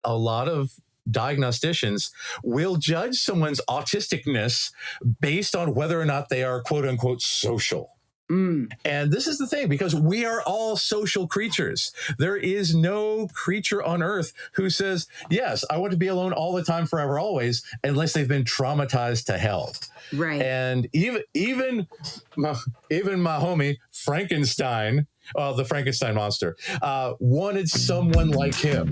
a lot of diagnosticians will judge someone's autisticness based on whether or not they are quote unquote social. And this is the thing, because we are all social creatures. There is no creature on earth who says, yes, I want to be alone all the time, forever, always, unless they've been traumatized to hell. Right. And even my homie Frankenstein, the Frankenstein monster, wanted someone like him.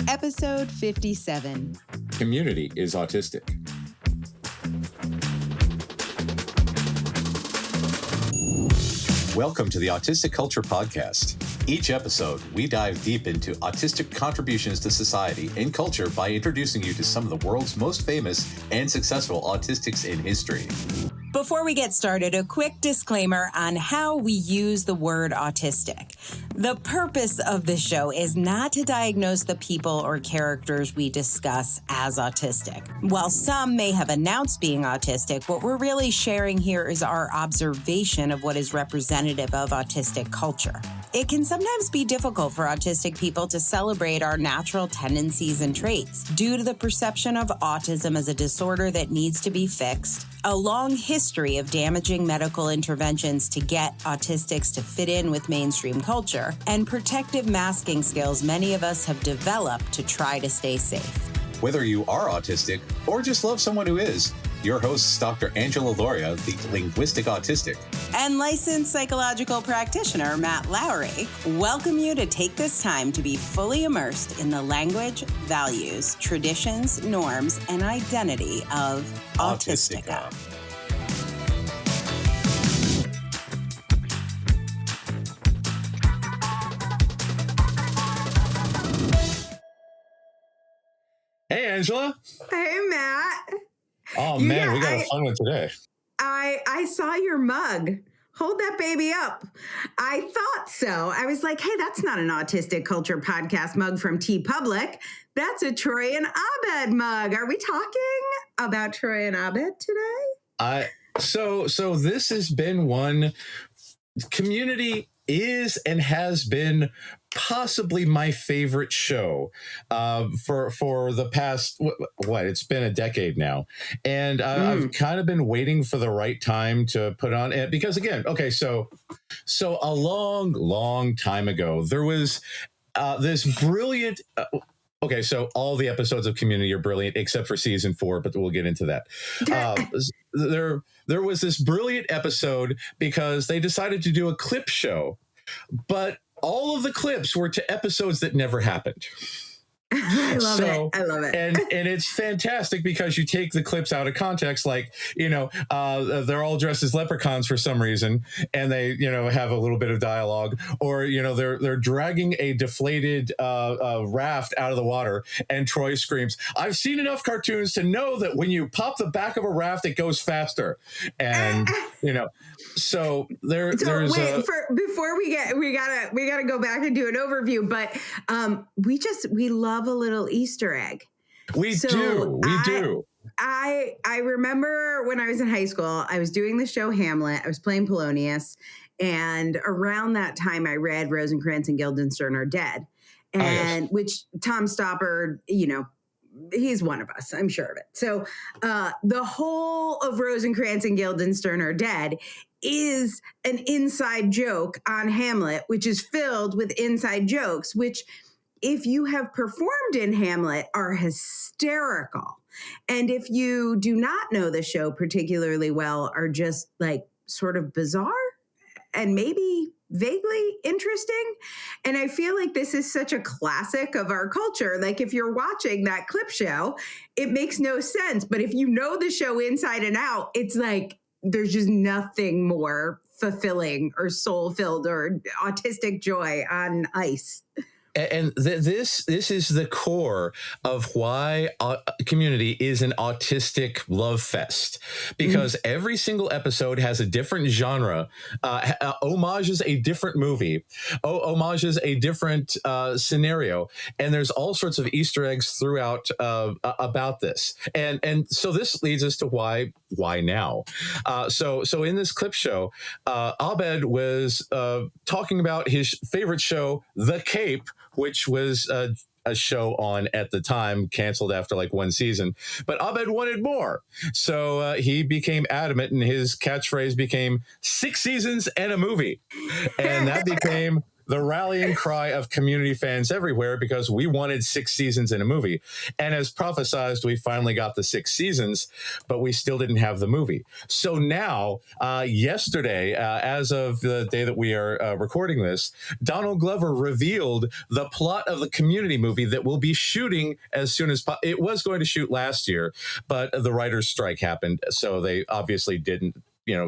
Episode 57. Community is autistic. Welcome to the Autistic Culture Podcast. Each episode, we dive deep into autistic contributions to society and culture by introducing you to some of the world's most famous and successful autistics in history. Before we get started, a quick disclaimer on how we use the word autistic. The purpose of this show is not to diagnose the people or characters we discuss as autistic. While some may have announced being autistic, what we're really sharing here is our observation of what is representative of autistic culture. It can sometimes be difficult for autistic people to celebrate our natural tendencies and traits due to the perception of autism as a disorder that needs to be fixed, a long history of damaging medical interventions to get autistics to fit in with mainstream culture, and protective masking skills many of us have developed to try to stay safe. Whether you are autistic or just love someone who is, your hosts, Dr. Angela Loria, the linguistic autistic, and licensed psychological practitioner Matt Lowry, welcome you to take this time to be fully immersed in the language, values, traditions, norms, and identity of Autistica. Hey, Angela. Hey, Matt. Oh, man, we got a fun one today. I saw your mug. Hold that baby up. I thought so. I was like, hey, that's not an Autistic Culture Podcast mug from TeePublic. That's a Troy and Abed mug. Are we talking about Troy and Abed today? So this has been one. Community is and has been possibly my favorite show for the past, it's been a decade now. And I've kind of been waiting for the right time to put on it because, again, okay, so a long time ago, there was this brilliant... Okay, so all the episodes of Community are brilliant except for season 4, but we'll get into that. There was this brilliant episode because they decided to do a clip show, but all of the clips were to episodes that never happened. I love it. And it's fantastic because you take the clips out of context, like, they're all dressed as leprechauns for some reason, and they, have a little bit of dialogue, or, they're dragging a deflated raft out of the water, and Troy screams, "I've seen enough cartoons to know that when you pop the back of a raft, it goes faster." And, so there's before we gotta go back and do an overview, but we love a little Easter egg. We do. I remember when I was in high school, I was doing the show Hamlet. I was playing Polonius, and around that time, I read Rosencrantz and Guildenstern Are Dead, and which Tom Stoppard, he's one of us, I'm sure of it. So the whole of Rosencrantz and Guildenstern Are Dead is an inside joke on Hamlet, which is filled with inside jokes, which, if you have performed in Hamlet, are hysterical. And if you do not know the show particularly well, are just like sort of bizarre and maybe vaguely interesting. And I feel like this is such a classic of our culture. Like, if you're watching that clip show, it makes no sense. But if you know the show inside and out, it's like there's just nothing more fulfilling or soul-filled or autistic joy on ice. And this is the core of why Community is an autistic love fest, because every single episode has a different genre, homages a different movie, homages a different scenario, and there's all sorts of Easter eggs throughout about this. And so this leads us to why now. So in this clip show, Abed was talking about his favorite show, The Cape, which was a show on at the time, canceled after like one season. But Abed wanted more. So he became adamant, and his catchphrase became 6 seasons and a movie. And that became the rallying cry of community fans everywhere, because we wanted 6 seasons in a movie. And as prophesized, we finally got the 6 seasons, but we still didn't have the movie. So now, yesterday, as of the day that we are recording this, Donald Glover revealed the plot of the Community movie that will be shooting as soon as it was going to shoot last year, but the writer's strike happened. So they obviously didn't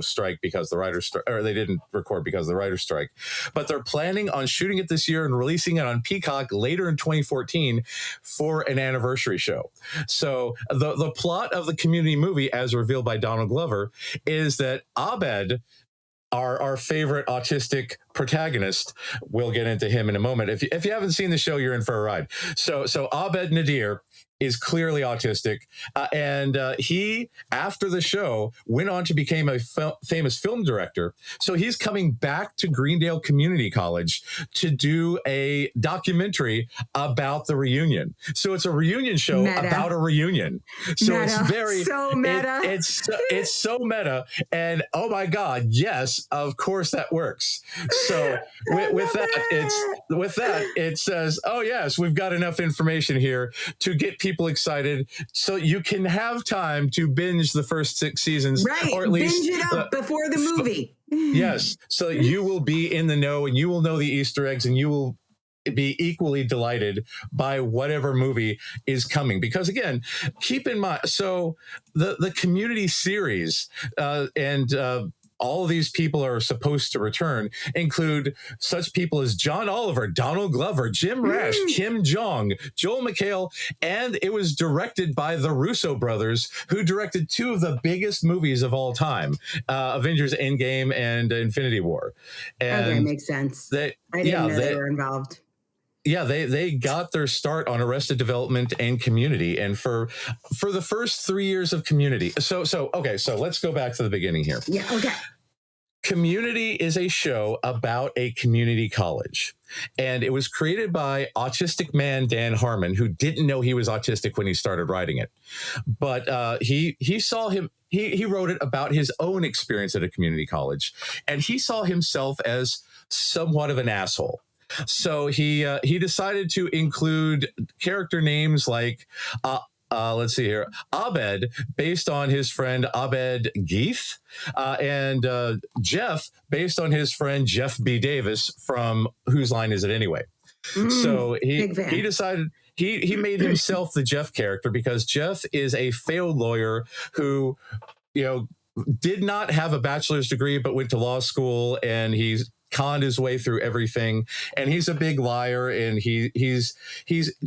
strike because the writer's strike, or they didn't record because of the writer's strike. But they're planning on shooting it this year and releasing it on Peacock later in 2014 for an anniversary show. So the plot of the Community movie, as revealed by Donald Glover, is that Abed, our favorite autistic protagonist, we'll get into him in a moment. If you haven't seen the show, you're in for a ride. So Abed Nadir is clearly autistic, and he, after the show, went on to become a famous film director. So he's coming back to Greendale Community College to do a documentary about the reunion. So it's a reunion show about a reunion. So meta. It's very so meta. It's so meta, and oh my God, yes, of course that works. So with that, it says, oh yes, we've got enough information here to get people excited, so you can have time to binge the first 6 seasons, right? Or at least binge it up before the movie. Yes, so you will be in the know, and you will know the Easter eggs, and you will be equally delighted by whatever movie is coming. Because again, keep in mind, so the Community series and all of these people are supposed to return, include such people as John Oliver, Donald Glover, Jim Rash, Kim Jong, Joel McHale, and it was directed by the Russo brothers, who directed 2 of the biggest movies of all time, Avengers Endgame and Infinity War. And okay, makes sense. I didn't know they were involved. Yeah, they got their start on Arrested Development and Community, and for the first 3 years of Community. So let's go back to the beginning here. Yeah, okay. Community is a show about a community college, and it was created by autistic man Dan Harmon, who didn't know he was autistic when he started writing it. But he saw him. He wrote it about his own experience at a community college, and he saw himself as somewhat of an asshole. So he decided to include character names like, let's see here, Abed, based on his friend Abed Geith, and Jeff, based on his friend Jeff B. Davis from Whose Line Is It Anyway? So he decided he made himself the Jeff character, because Jeff is a failed lawyer who, did not have a bachelor's degree, but went to law school, and he's conned his way through everything, and he's a big liar, and he's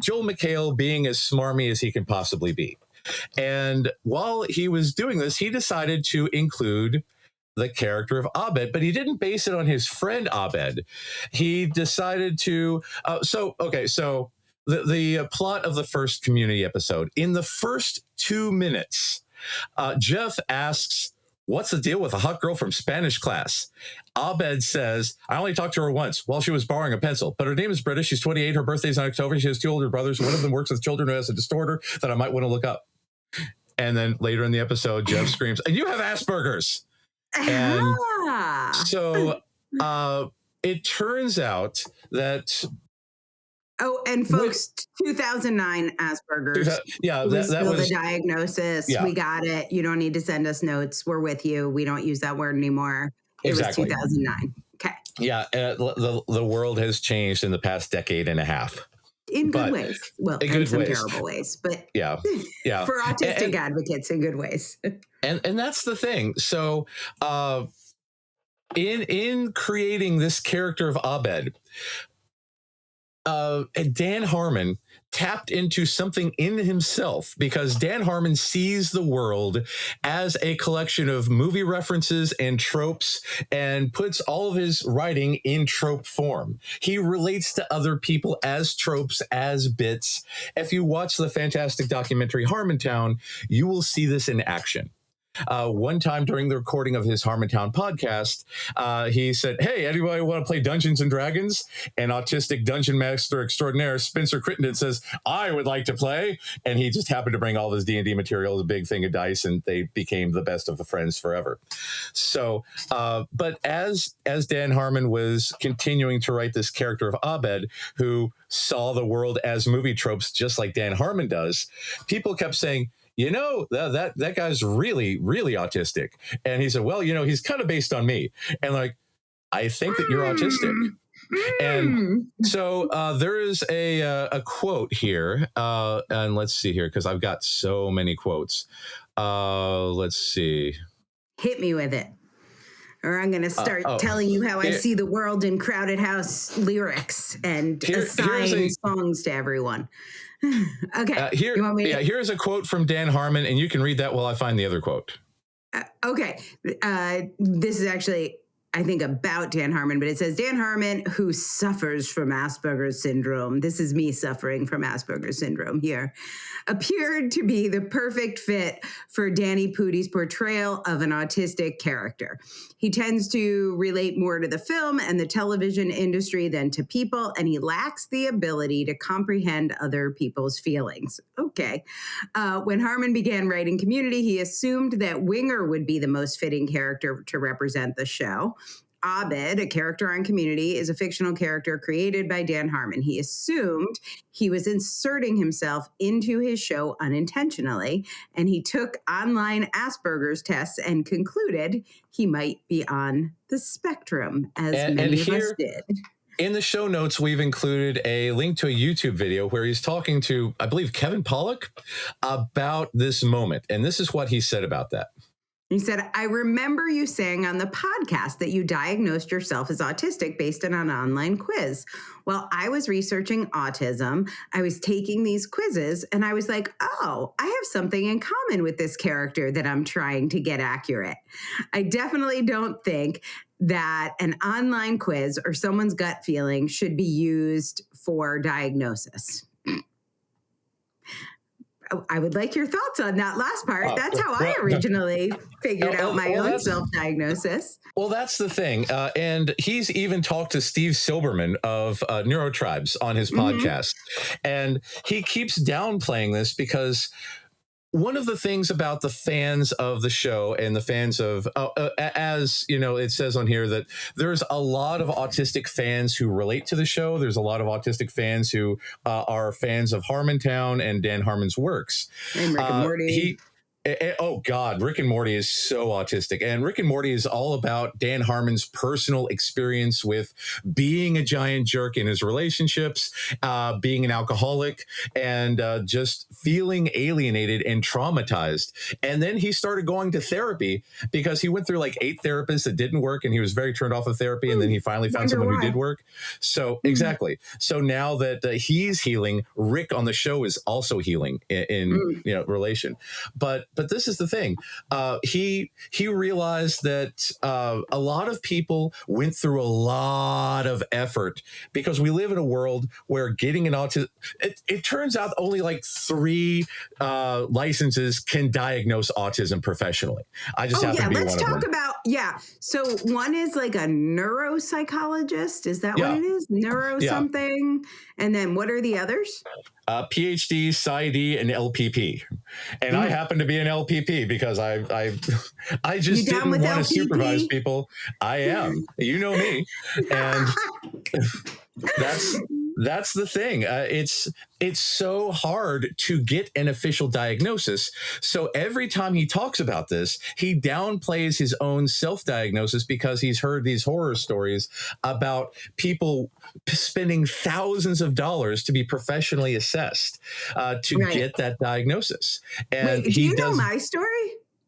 Joel McHale being as smarmy as he can possibly be. And while he was doing this, he decided to include the character of Abed, but he didn't base it on his friend Abed. He decided to the plot of the first Community episode, in the first 2 minutes, Jeff asks, "What's the deal with a hot girl from Spanish class?" Abed says, "I only talked to her once while she was borrowing a pencil, but her name is British. She's 28. Her birthday's in October. She has 2 older brothers. One of them works with children who has a disorder that I might want to look up." And then later in the episode, Jeff screams, "And you have Asperger's." And so it turns out that... Oh, and folks, 2009 Asperger's. That was was the diagnosis. Yeah. We got it. You don't need to send us notes. We're with you. We don't use that word anymore. It was 2009. Okay. Yeah, the world has changed in the past decade and a half. In good ways. Well, in some terrible ways. But yeah. For autistic advocates, in good ways. And that's the thing. So in creating this character of Abed, Dan Harmon tapped into something in himself, because Dan Harmon sees the world as a collection of movie references and tropes, and puts all of his writing in trope form. He relates to other people as tropes, as bits. If you watch the fantastic documentary Harmontown, you will see this in action. one time during the recording of his Harmontown podcast, he said, "Hey, anybody want to play Dungeons and Dragons?" And autistic dungeon master extraordinaire Spencer Crittenden says, "I would like to play." And he just happened to bring all his D&D material, a big thing of dice, and they became the best of the friends forever. So, but as Dan Harmon was continuing to write this character of Abed, who saw the world as movie tropes just like Dan Harmon does, people kept saying, you know, that guy's really, really autistic. And he said, well, you know, he's kind of based on me. And like, I think that you're autistic. And so there is a quote here. And let's see here, because I've got so many quotes. Let's see. Hit me with it. Or I'm going to start telling you how I see the world in Crowded House lyrics and assign songs to everyone. Okay. Here's a quote from Dan Harmon, and you can read that while I find the other quote. Okay. This is actually, I think, about Dan Harmon, but it says, Dan Harmon, who suffers from Asperger's syndrome, this is me suffering from Asperger's syndrome here, appeared to be the perfect fit for Danny Pudi's portrayal of an autistic character. He tends to relate more to the film and the television industry than to people, and he lacks the ability to comprehend other people's feelings. Okay. When Harmon began writing Community, he assumed that Winger would be the most fitting character to represent the show. Abed, a character on Community, is a fictional character created by Dan Harmon. He assumed he was inserting himself into his show unintentionally, and he took online Asperger's tests and concluded he might be on the spectrum, as many of us did. In the show notes, we've included a link to a YouTube video where he's talking to, I believe, Kevin Pollak about this moment. And this is what he said about that. He said, I remember you saying on the podcast that you diagnosed yourself as autistic based on an online quiz. While I was researching autism, I was taking these quizzes and I was like, oh, I have something in common with this character that I'm trying to get accurate. I definitely don't think that an online quiz or someone's gut feeling should be used for diagnosis. I would like your thoughts on that last part. That's how I originally figured out my own self-diagnosis. Well, that's the thing. And he's even talked to Steve Silberman of Neurotribes on his podcast. And he keeps downplaying this because one of the things about the fans of the show and the fans of, as you know, it says on here that there's a lot of autistic fans who relate to the show. There's a lot of autistic fans who are fans of Harmontown and Dan Harmon's works. And Rick and Morty. Oh God, Rick and Morty is so autistic. And Rick and Morty is all about Dan Harmon's personal experience with being a giant jerk in his relationships, being an alcoholic, and just feeling alienated and traumatized. And then he started going to therapy because he went through like 8 therapists that didn't work, and he was very turned off of therapy. And then he finally found someone who did work. So exactly. So now that he's healing, Rick on the show is also healing in relation. But this is the thing. He realized that a lot of people went through a lot of effort because we live in a world where getting an autism, it turns out only like 3 licenses can diagnose autism professionally. I just happen to be one of them. Let's talk about, so one is like a neuropsychologist. Is that what it is? Neuro something. And then what are the others? PhD, PsyD, and LPP. And I happen to be an LPP because I just didn't want to supervise people. I am. You know me. And that's the thing. It's so hard to get an official diagnosis. So every time he talks about this, he downplays his own self-diagnosis because he's heard these horror stories about people spending thousands of dollars to be professionally assessed to get that diagnosis. And do you know my story?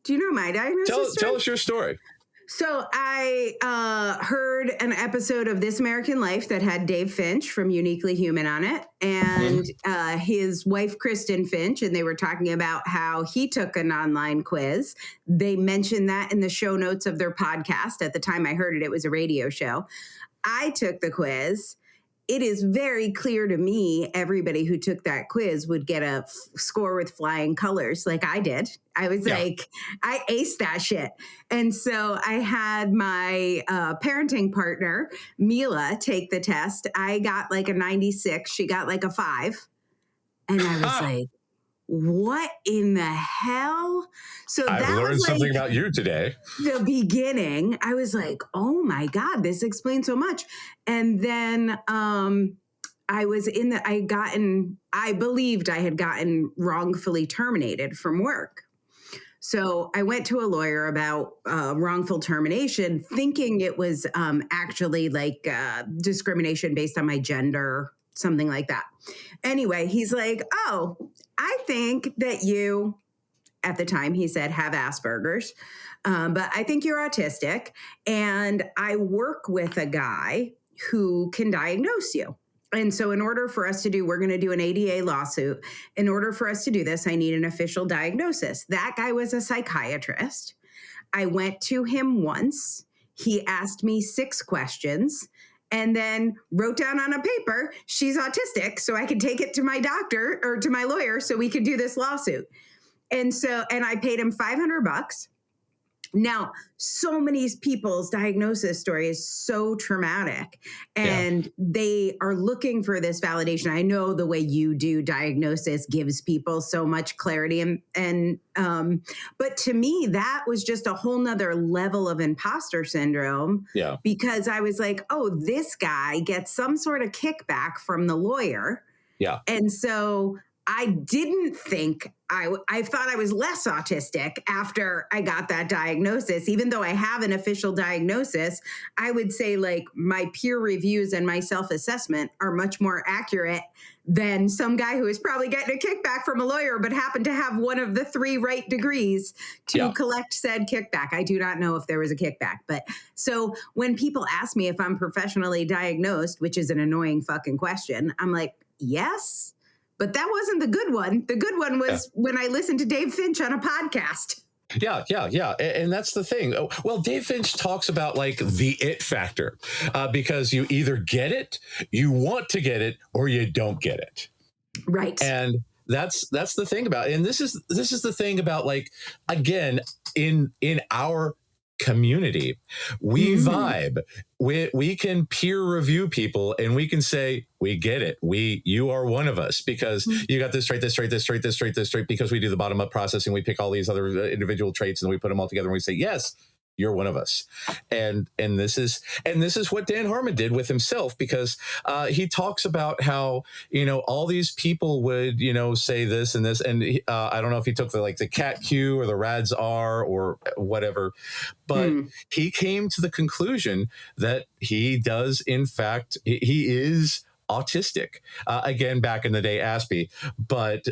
Do you know my diagnosis? Tell us your story. So I heard an episode of This American Life that had Dave Finch from Uniquely Human on it and his wife, Kristen Finch, and they were talking about how he took an online quiz. They mentioned that in the show notes of their podcast. At the time I heard it, it was a radio show. I took the quiz it is very clear to me, everybody who took that quiz would get a score with flying colors like I did. I was like, I aced that shit. And so I had my parenting partner, Mila, take the test. I got like a 96. She got like a 5. And I was like, what in the hell? So I've learned something about you today. The beginning, I was like, oh my God, this explains so much. And then I believed I had gotten wrongfully terminated from work. So I went to a lawyer about wrongful termination, thinking it was actually like discrimination based on my gender, something like that. Anyway, he's like, oh, I think that you, at the time he said, have Asperger's, but I think you're autistic. And I work with a guy who can diagnose you. And so in order for us to we're going to do an ADA lawsuit. In order for us to do this, I need an official diagnosis. That guy was a psychiatrist. I went to him once. He asked me 6 questions and then wrote down on a paper, she's autistic, so I could take it to my doctor or to my lawyer so we could do this lawsuit. And I paid him $500. Now, so many people's diagnosis story is so traumatic and they are looking for this validation. I know the way you do diagnosis gives people so much clarity but to me, that was just a whole nother level of imposter syndrome because I was like, oh, this guy gets some sort of kickback from the lawyer. Yeah. And so I didn't think I thought I was less autistic after I got that diagnosis. Even though I have an official diagnosis, I would say like my peer reviews and my self-assessment are much more accurate than some guy who is probably getting a kickback from a lawyer, but happened to have one of the 3 right degrees to collect said kickback. I do not know if there was a kickback. But so when people ask me if I'm professionally diagnosed, which is an annoying fucking question, I'm like, yes. But that wasn't the good one. The good one was when I listened to Dave Finch on a podcast. Yeah. And that's the thing. Well, Dave Finch talks about like the it factor because you either get it, you want to get it, or you don't get it. Right. And that's the thing about it. And this is the thing about, like, again, in our community, we vibe. We can peer review people and we can say, we get it. You are one of us because you got this trait, because we do the bottom up processing. We pick all these other individual traits and we put them all together and we say, yes, you're one of us. And this is what Dan Harmon did with himself, because he talks about how, all these people would, say this and this. And I don't know if he took the cat Q or the rads R or whatever, but he came to the conclusion that he does, in fact, he is autistic. Again, back in the day, Aspie, but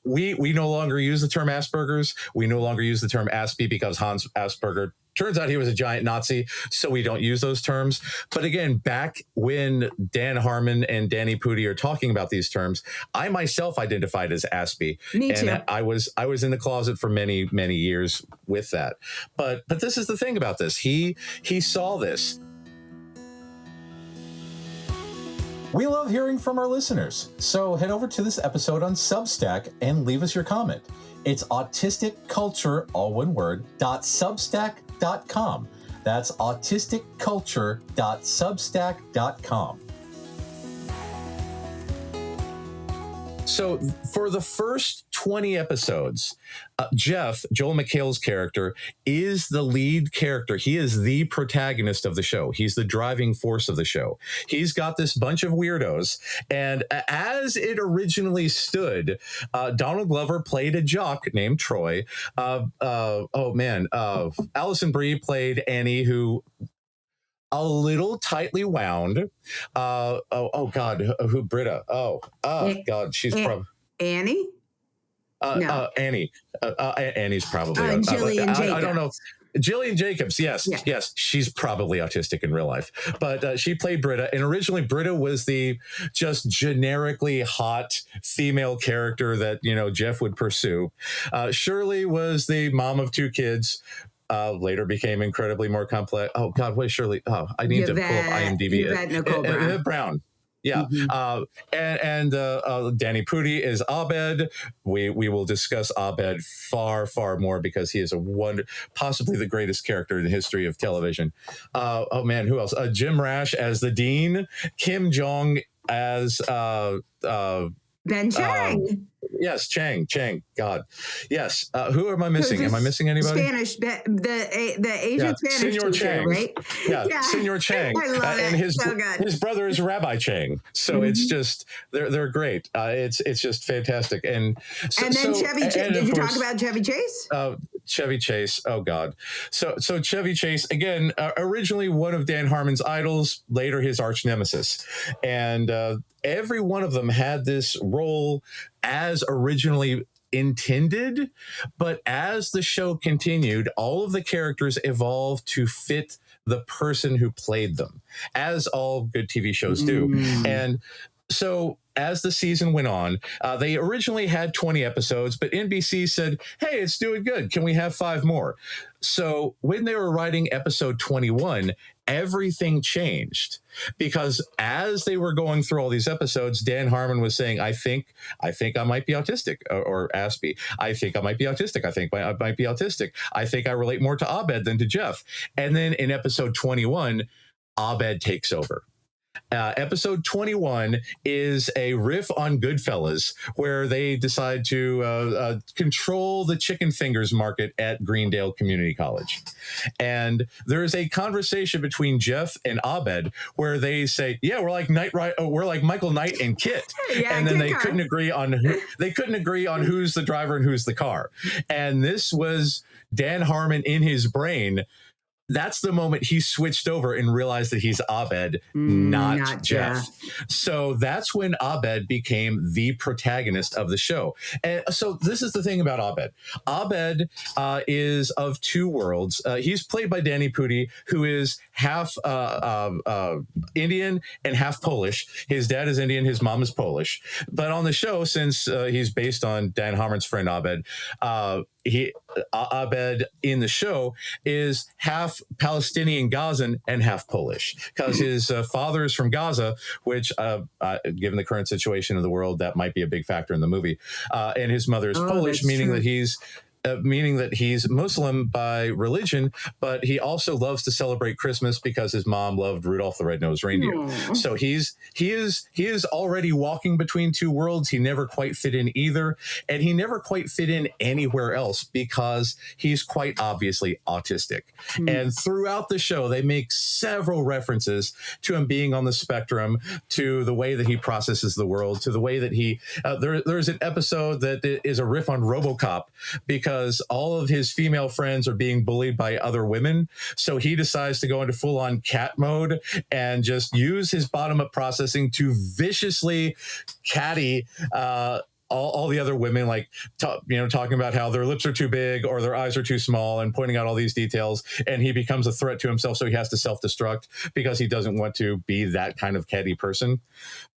we no longer use the term Asperger's. We no longer use the term Aspie because Hans Asperger, turns out he was a giant Nazi, so we don't use those terms. But again, back when Dan Harmon and Danny Pudi are talking about these terms, I myself identified as Aspie. Me too. And I was in the closet for many, many years with that. But this is the thing about this. He saw this. We love hearing from our listeners, so head over to this episode on Substack and leave us your comment. It's autisticculture, all one word, .substack.com. That's autisticculture.substack.com. So for the first 20 episodes, Jeff, Joel McHale's character, is the lead character. He is the protagonist of the show. He's the driving force of the show. He's got this bunch of weirdos. And as it originally stood, Donald Glover played a jock named Troy. Allison Brie played Annie, who... a little tightly wound. Who Britta? God, she's probably Annie. No. Annie. Annie's probably Jillian Jacobs. I don't know. Jillian Jacobs, yes, she's probably autistic in real life, but she played Britta, and originally Britta was the just generically hot female character that Jeff would pursue. Shirley was the mom of 2 kids. later became incredibly more complex. Oh God, wait, Shirley. Oh, I need to pull up IMDb. Yvette Nicole Brown. Brown. Yeah, and Danny Pudi is Abed. We will discuss Abed far more because he is possibly the greatest character in the history of television. Oh man, who else? Jim Rash as the Dean, Kim Jong as Ben Chang. Yes, Chang. God, yes. Who am I missing? Am I missing anybody? Spanish, the Asian Spanish Senor teacher, Chang, right? Yeah, Senor Chang. I love it. And his So good. his brother is Rabbi Chang. So it's just they're great. It's just fantastic. And then Chevy Chase. Did you talk about Chevy Chase? Chevy Chase. Oh God. So Chevy Chase again. Originally one of Dan Harmon's idols, later his arch nemesis, and every one of them had this role as originally intended, but as the show continued, all of the characters evolved to fit the person who played them, as all good TV shows do. And so as the season went on, they originally had 20 episodes, but NBC said, hey, it's doing good. Can we have 5 more? So when they were writing episode 21, everything changed, because as they were going through all these episodes, Dan Harmon was saying, I think I might be autistic, or Aspie. I think I might be autistic. I think I might be autistic. I think I relate more to Abed than to Jeff. And then in episode 21, Abed takes over. Episode 21 is a riff on Goodfellas, where they decide to control the chicken fingers market at Greendale Community College. And there is a conversation between Jeff and Abed where they say, yeah, we're like we're like Michael Knight and Kit. Yeah, and then they couldn't agree on who's the driver and who's the car. And this was Dan Harmon in his brain. That's the moment he switched over and realized that he's Abed, not Jeff. So that's when Abed became the protagonist of the show. And so this is the thing about Abed. Abed is of 2 worlds. He's played by Danny Pudi, who is half Indian and half Polish. His dad is Indian, his mom is Polish. But on the show, since he's based on Dan Harmon's friend Abed, Abed in the show is half Palestinian Gazan and half Polish, because his father is from Gaza, which given the current situation of the world, that might be a big factor in the movie, and his mother is Polish, meaning that he's Muslim by religion, but he also loves to celebrate Christmas because his mom loved Rudolph the Red-Nosed Reindeer. So he is already walking between 2 worlds. He never quite fit in either, and he never quite fit in anywhere else because he's quite obviously autistic. And throughout the show, they make several references to him being on the spectrum, to the way that he processes the world, to the way that he there's an episode that is a riff on RoboCop, because all of his female friends are being bullied by other women. So he decides to go into full-on cat mode and just use his bottom-up processing to viciously catty all the other women, like talking about how their lips are too big or their eyes are too small, and pointing out all these details. And he becomes a threat to himself, so he has to self-destruct because he doesn't want to be that kind of catty person.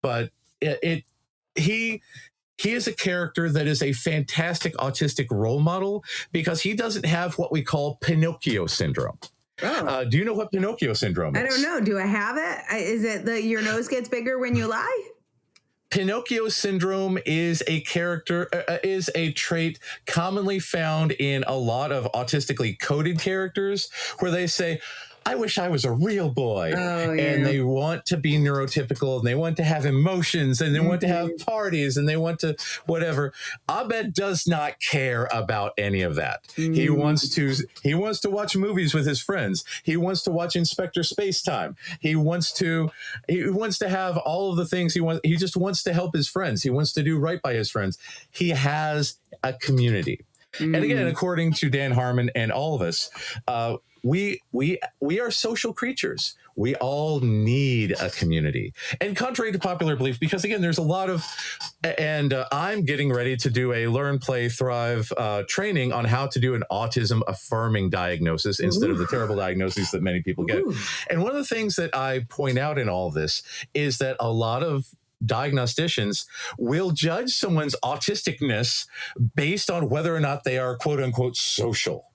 But he is a character that is a fantastic autistic role model because he doesn't have what we call Pinocchio syndrome. Do you know what Pinocchio syndrome is? I don't know. Do I have it? Is it your nose gets bigger when you lie? Pinocchio syndrome is a trait commonly found in a lot of autistically coded characters, where they say, I wish I was a real boy. And they want to be neurotypical, and they want to have emotions, and they want to have parties, and they want to whatever. Abed does not care about any of that. He wants to watch movies with his friends. He wants to watch Inspector Spacetime. He wants to have all of the things he wants. He just wants to help his friends. He wants to do right by his friends. He has a community. And again, according to Dan Harmon and all of us, we are social creatures. We all need a community. And contrary to popular belief, because again, there's a lot of, and I'm getting ready to do a Learn, Play, Thrive training on how to do an autism affirming diagnosis instead of the terrible diagnoses that many people get. And one of the things that I point out in all this is that a lot of diagnosticians will judge someone's autisticness based on whether or not they are quote unquote social.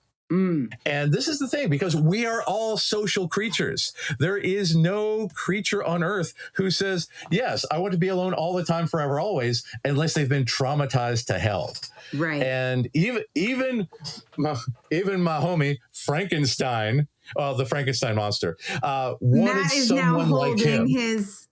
And this is the thing, because we are all social creatures. There is no creature on earth who says, yes, I want to be alone all the time, forever, always, unless they've been traumatized to hell. Right. And even my homie Frankenstein, the Frankenstein monster, wanted Matt is someone now like him.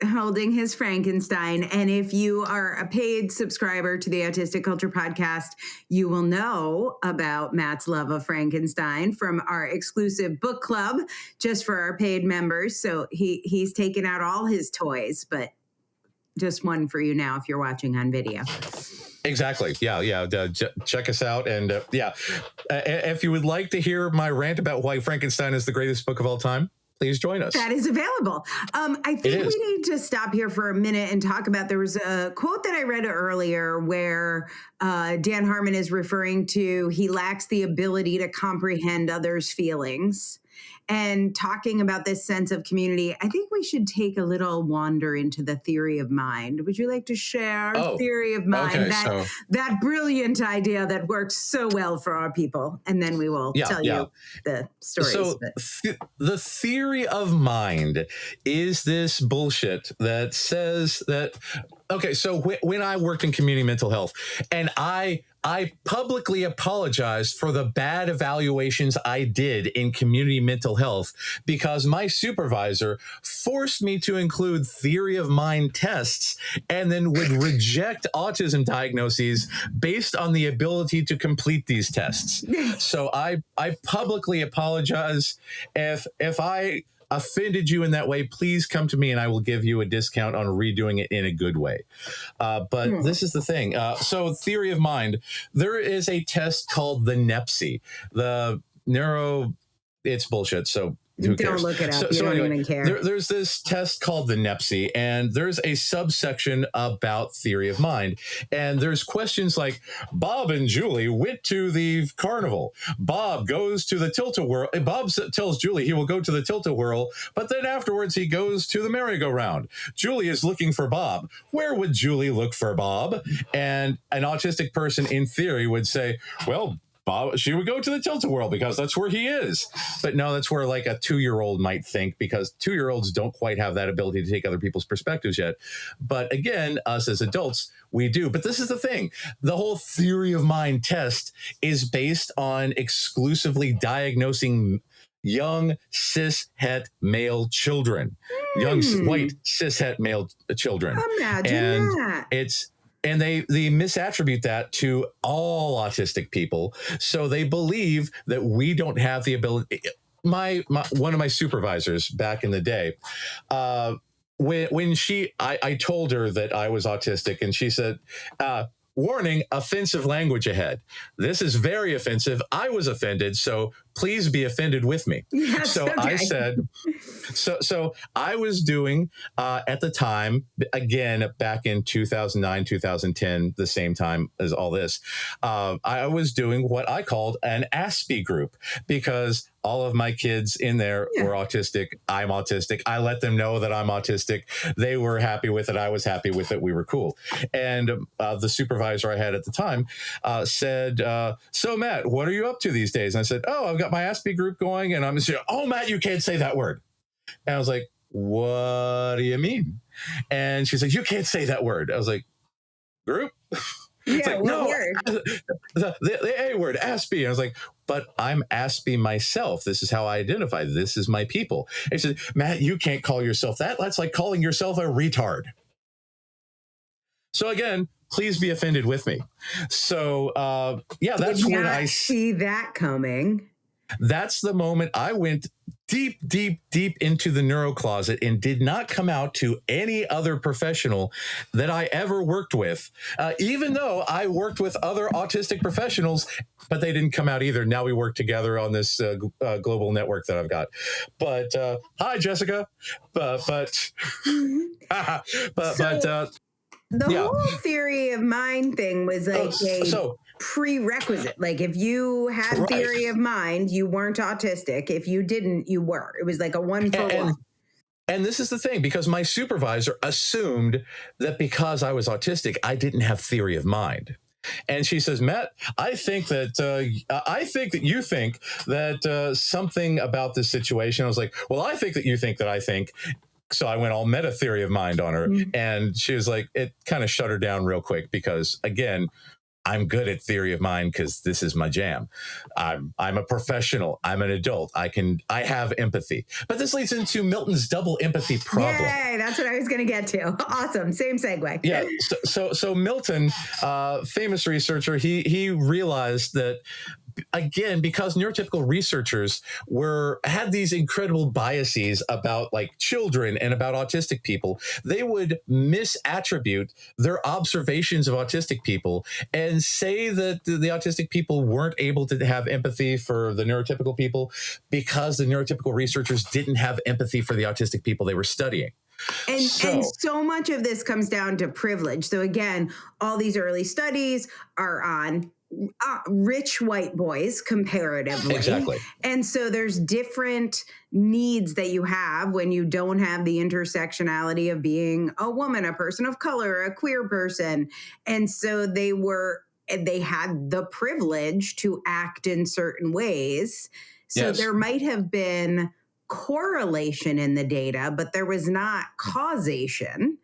holding his Frankenstein. And if you are a paid subscriber to the Autistic Culture Podcast, you will know about Matt's love of Frankenstein from our exclusive book club, just for our paid members. So he's taken out all his toys, but just one for you now if you're watching on video. Exactly. Yeah. Check us out. And if you would like to hear my rant about why Frankenstein is the greatest book of all time, please join us. That is available. I think we need to stop here for a minute and talk about, there was a quote that I read earlier where Dan Harmon is referring to, he lacks the ability to comprehend others' feelings. And talking about this sense of community, I think we should take a little wander into the theory of mind. Would you like to share theory of mind? Okay, that brilliant idea that works so well for our people. And then we will tell you the stories. So the theory of mind is this bullshit that says that, okay, so when I worked in community mental health, and I publicly apologized for the bad evaluations I did in community mental health, because my supervisor forced me to include theory of mind tests and then would reject autism diagnoses based on the ability to complete these tests. So I publicly apologize. If I offended you in that way, please come to me and I will give you a discount on redoing it in a good way. But this is the thing. So theory of mind, there is a test called the NEPSI, it's bullshit. So who cares? Don't look it up. So don't anyway, even care. There's this test called the NEPSI, and there's a subsection about theory of mind. And there's questions like, Bob and Julie went to the carnival. Bob goes to the tilt-a-whirl. Bob tells Julie he will go to the tilt-a-whirl, but then afterwards he goes to the merry-go-round. Julie is looking for Bob. Where would Julie look for Bob? And an autistic person in theory would say, well, Bob, she would go to the tilt-a-whirl because that's where he is. But no, that's where like a 2-year-old might think, because 2-year-olds don't quite have that ability to take other people's perspectives yet. But again, us as adults, we do. But this is the thing. The whole theory of mind test is based on exclusively diagnosing young cis-het male children, young white cis-het male children. Imagine that. And they misattribute that to all autistic people. So they believe that we don't have the ability. One of my supervisors back in the day, when I told her that I was autistic, and she said, warning, offensive language ahead. This is very offensive. I was offended, so please be offended with me. Yes, so okay. I said, so I was doing at the time, again, back in 2009, 2010, the same time as all this, I was doing what I called an ASPE group, because all of my kids in there were autistic. I'm autistic. I let them know that I'm autistic. They were happy with it. I was happy with it. We were cool. And the supervisor I had at the time said, so Matt, what are you up to these days? And I said, oh, I've got my ASPE group going. And I'm just, oh, Matt, you can't say that word. And I was like, what do you mean? And she's like, you can't say that word. I was like, group? Yeah, like, what no, word? The A word, ASPE. I was like, but I'm ASPE myself. This is how I identify. This is my people. And she said, Matt, you can't call yourself that. That's like calling yourself a retard. So again, please be offended with me. So that's when I see that coming. That's the moment I went deep, deep, deep into the neuro closet and did not come out to any other professional that I ever worked with, even though I worked with other autistic professionals, but they didn't come out either. Now we work together on this global network that I've got. But hi, Jessica. But the whole theory of mind thing was like prerequisite. Like if you had theory of mind, you weren't autistic. If you didn't, you were. It was like a 1-for-1. And this is the thing, because my supervisor assumed that because I was autistic, I didn't have theory of mind. And she says, Matt, I think that you think that something about this situation. I was like, well, I think that you think that I think. So I went all meta theory of mind on her, and she was like, it kind of shut her down real quick because, again, I'm good at theory of mind because this is my jam. I'm a professional. I'm an adult. I have empathy. But this leads into Milton's double empathy problem. Yay, that's what I was going to get to. Awesome. Same segue. Yeah. So Milton, famous researcher, he realized that, again, because neurotypical researchers had these incredible biases about like children and about autistic people, they would misattribute their observations of autistic people and say that the autistic people weren't able to have empathy for the neurotypical people because the neurotypical researchers didn't have empathy for the autistic people they were studying. And so much of this comes down to privilege. So again, all these early studies are on rich white boys comparatively. Exactly. And so there's different needs that you have when you don't have the intersectionality of being a woman, a person of color, a queer person. And so they had the privilege to act in certain ways. So Yes. there might have been correlation in the data, but there was not causation.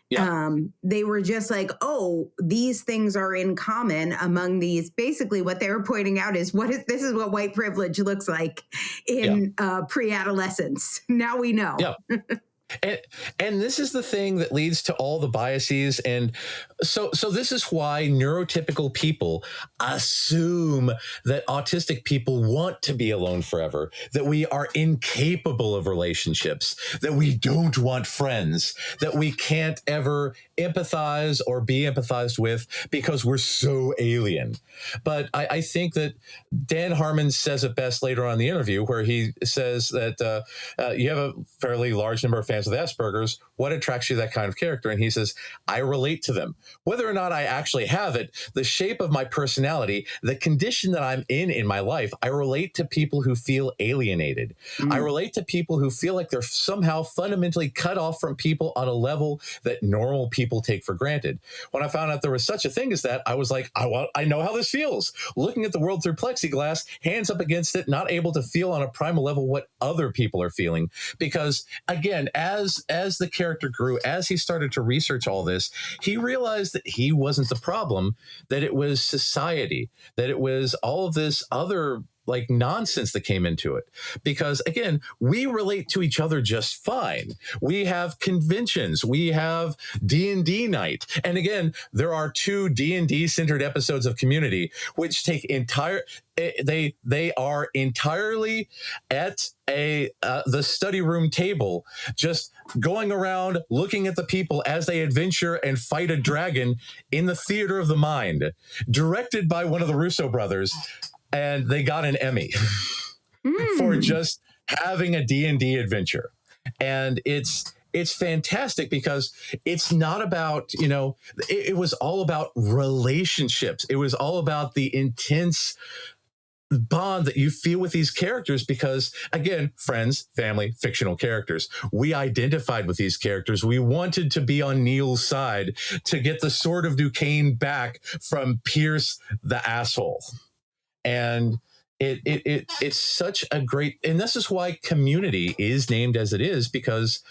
Yeah. They were just like, oh, these things are in common among these. Basically, what they were pointing out is this is what white privilege looks like in pre-adolescence. Now we know. Yeah. And this is the thing that leads to all the biases. And so this is why neurotypical people assume that autistic people want to be alone forever, that we are incapable of relationships, that we don't want friends, that we can't ever empathize or be empathized with because we're so alien. But I think that Dan Harmon says it best later on in the interview, where he says that you have a fairly large number of fans with Asperger's. What attracts you to that kind of character? And he says, I relate to them. Whether or not I actually have it, the shape of my personality, the condition that I'm in my life, I relate to people who feel alienated. I relate to people who feel like they're somehow fundamentally cut off from people on a level that normal people take for granted. When I found out there was such a thing as that, I was like, I know how this feels. Looking at the world through plexiglass, hands up against it, not able to feel on a primal level what other people are feeling. Because again, as the character grew, as he started to research all this, he realized that he wasn't the problem, that it was society, that it was all of this other like nonsense that came into it. Because again, we relate to each other just fine. We have conventions, we have D&D night. And again, there are 2 D&D centered episodes of Community, which take they are entirely at the study room table, just going around looking at the people as they adventure and fight a dragon in the theater of the mind, directed by one of the Russo brothers. And they got an Emmy for just having a D&D adventure. And it's fantastic because it's not about, it was all about relationships. It was all about the intense bond that you feel with these characters because, again, friends, family, fictional characters. We identified with these characters. We wanted to be on Neil's side to get the sword of Duquesne back from Pierce the asshole. And it's such a great, and this is why Community is named as it is, because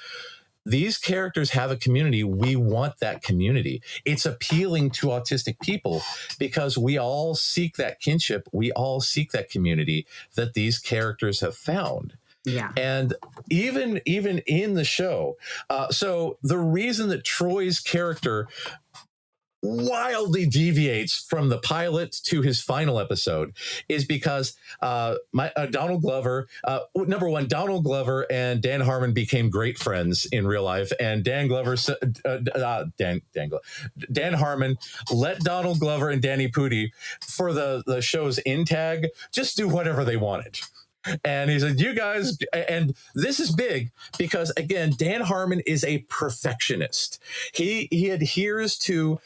these characters have a community. We want that community. It's appealing to autistic people because we all seek that kinship. We all seek that community that these characters have found. Yeah. And even in the show, so the reason that Troy's character wildly deviates from the pilot to his final episode is because Donald Glover, number one, Donald Glover and Dan Harmon became great friends in real life, and Dan Harmon let Donald Glover and Danny Pudi, for the show's in tag, just do whatever they wanted. And he said, you guys, and this is big because, again, Dan Harmon is a perfectionist. He adheres to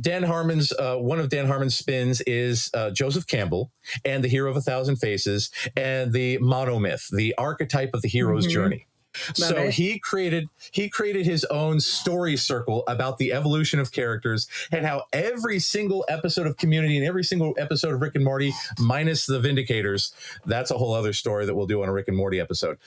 Dan Harmon's, one of Dan Harmon's spins is Joseph Campbell and the Hero of a Thousand Faces and the monomyth, the archetype of the hero's journey. So he created his own story circle about the evolution of characters and how every single episode of Community and every single episode of Rick and Morty, minus the Vindicators, that's a whole other story that we'll do on a Rick and Morty episode,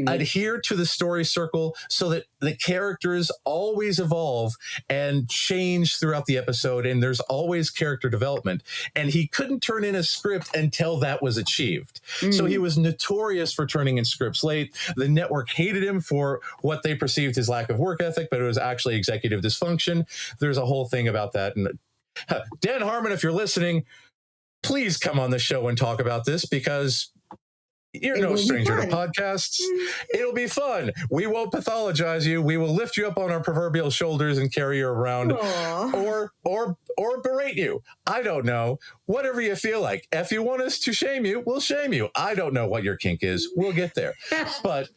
adhere to the story circle so that the characters always evolve and change throughout the episode, and there's always character development. And he couldn't turn in a script until that was achieved. So he was notorious for turning in scripts late. The network hated him for what they perceived his lack of work ethic, but it was actually executive dysfunction. There's a whole thing about that. And Dan Harmon, if you're listening, please come on the show and talk about this, because you're no stranger to podcasts. It'll be fun. We won't pathologize you. We will lift you up on our proverbial shoulders and carry you around, or berate you. I don't know. Whatever you feel like. If you want us to shame you, we'll shame you. I don't know what your kink is. We'll get there. But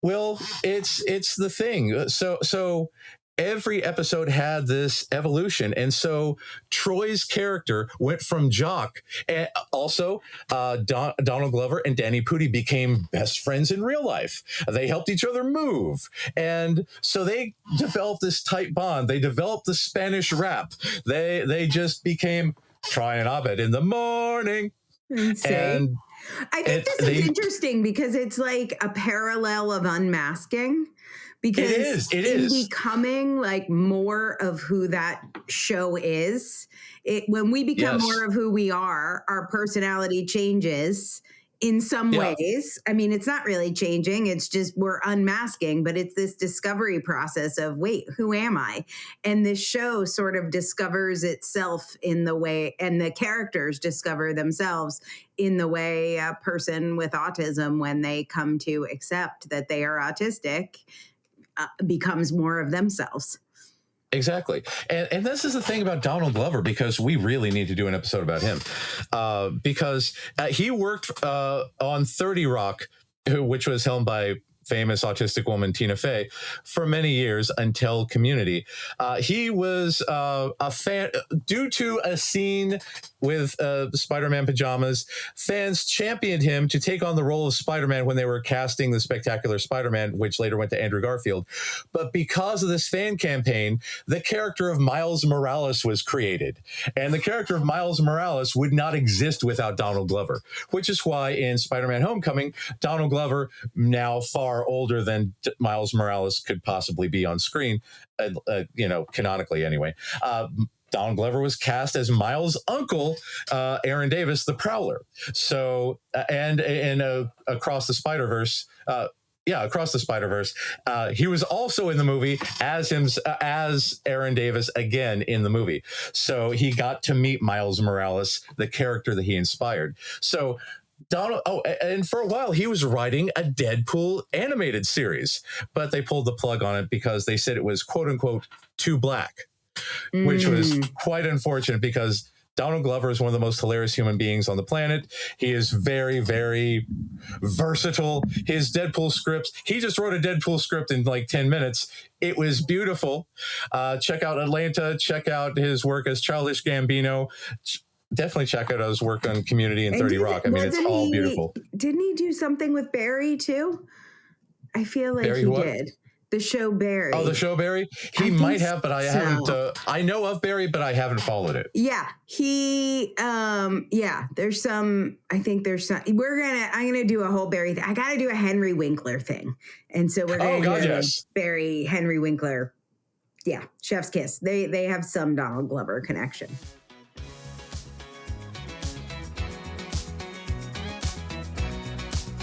it's the thing. So every episode had this evolution. And so Troy's character went from jock, and also Donald Glover and Danny Pudi became best friends in real life. They helped each other move. And so they developed this tight bond. They developed the Spanish rap. They just became Troy and Abed in the morning. And I think this is interesting because it's like a parallel of Unmasking. Because it is becoming like more of who that show is, when we become more of who we are, our personality changes in some ways. I mean, it's not really changing. It's just we're unmasking, but it's this discovery process of, wait, who am I? And this show sort of discovers itself in the way, and the characters discover themselves in the way a person with autism, when they come to accept that they are autistic, becomes more of themselves. Exactly. And this is the thing about Donald Glover, because we really need to do an episode about him, because he worked on 30 Rock, which was helmed by famous autistic woman Tina Fey, for many years until Community. He was a fan due to a scene with Spider-Man pajamas. Fans championed him to take on the role of Spider-Man when they were casting the Spectacular Spider-Man, which later went to Andrew Garfield. But because of this fan campaign, the character of Miles Morales was created. And the character of Miles Morales would not exist without Donald Glover, which is why in Spider-Man Homecoming, Donald Glover, now far older than Miles Morales could possibly be on screen, canonically anyway, Donald Glover was cast as Miles' uncle, Aaron Davis, the Prowler. So, and across the Spider-Verse, he was also in the movie as Aaron Davis again in the movie. So he got to meet Miles Morales, the character that he inspired. So Donald, and for a while he was writing a Deadpool animated series, but they pulled the plug on it because they said it was quote unquote too black, which was quite unfortunate, because Donald Glover is one of the most hilarious human beings on the planet. He is very, very versatile. His Deadpool scripts, he just wrote a Deadpool script in like 10 minutes. It was beautiful. Check out Atlanta. Check out his work as Childish Gambino. Definitely check out his work on Community and 30 Rock. I mean, it's all beautiful. Didn't he do something with Barry too? I feel like Barry he what? did. The show Barry. Oh, the show Barry? He might have, but I haven't. I know of Barry, but I haven't followed it. Yeah. There's some, I'm going to do a whole Barry thing. I got to do a Henry Winkler thing. And so we're going to do Barry, Henry Winkler. Yeah. Chef's kiss. They have some Donald Glover connection.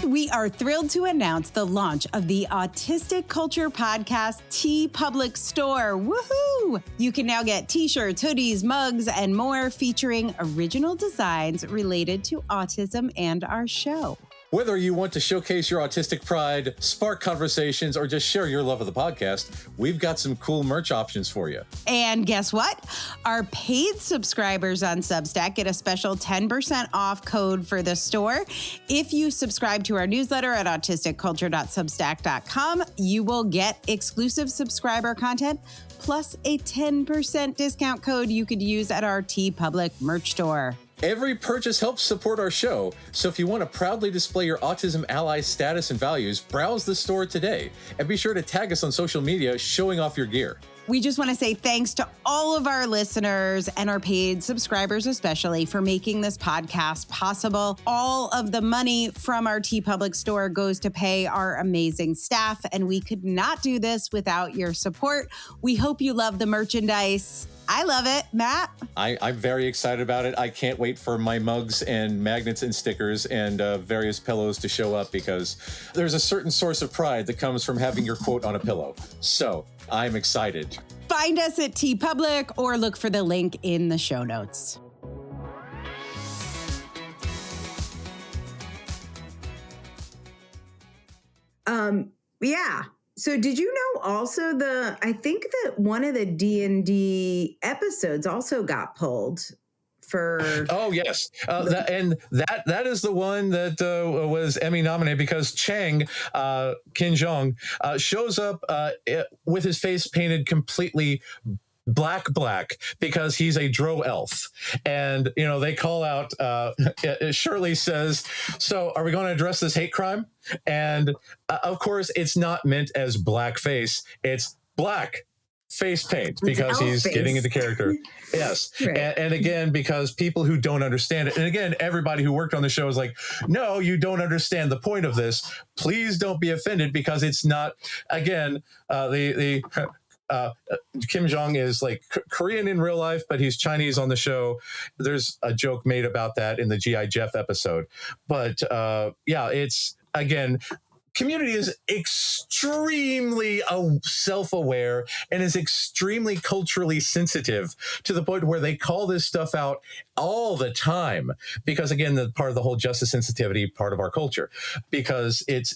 We are thrilled to announce the launch of the Autistic Culture Podcast TeePublic Store. Woohoo! You can now get t-shirts, hoodies, mugs, and more featuring original designs related to autism and our show. Whether you want to showcase your autistic pride, spark conversations, or just share your love of the podcast, we've got some cool merch options for you. And guess what? Our paid subscribers on Substack get a special 10% off code for the store. If you subscribe to our newsletter at autisticculture.substack.com, you will get exclusive subscriber content plus a 10% discount code you could use at our TeePublic merch store. Every purchase helps support our show, so if you want to proudly display your autism ally status and values, browse the store today, and be sure to tag us on social media showing off your gear. We just want to say thanks to all of our listeners and our paid subscribers, especially, for making this podcast possible. All of the money from our TeePublic store goes to pay our amazing staff, and we could not do this without your support. We hope you love the merchandise. I love it. Matt? I'm very excited about it. I can't wait for my mugs and magnets and stickers and various pillows to show up, because there's a certain source of pride that comes from having your quote on a pillow. So I'm excited. Find us at TeePublic or look for the link in the show notes. Yeah. So did you know also I think that one of the D&D episodes also got pulled for... Oh, yes. That is the one that was Emmy nominated, because Chang, Kingdon, shows up with his face painted completely black, because he's a drow elf. And, they call out, Shirley says, so are we going to address this hate crime? And of course, it's not meant as blackface. It's black face paint, because he's getting into character. Yes. Right. And again, because people who don't understand it, and again, everybody who worked on the show is like, no, you don't understand the point of this. Please don't be offended, because it's not, again, Kim Jong is like Korean in real life, but he's Chinese on the show. There's a joke made about that in the G.I. Jeff episode. But it's, again, Community is extremely self-aware and is extremely culturally sensitive, to the point where they call this stuff out all the time, because again, the part of the whole justice sensitivity part of our culture, because it's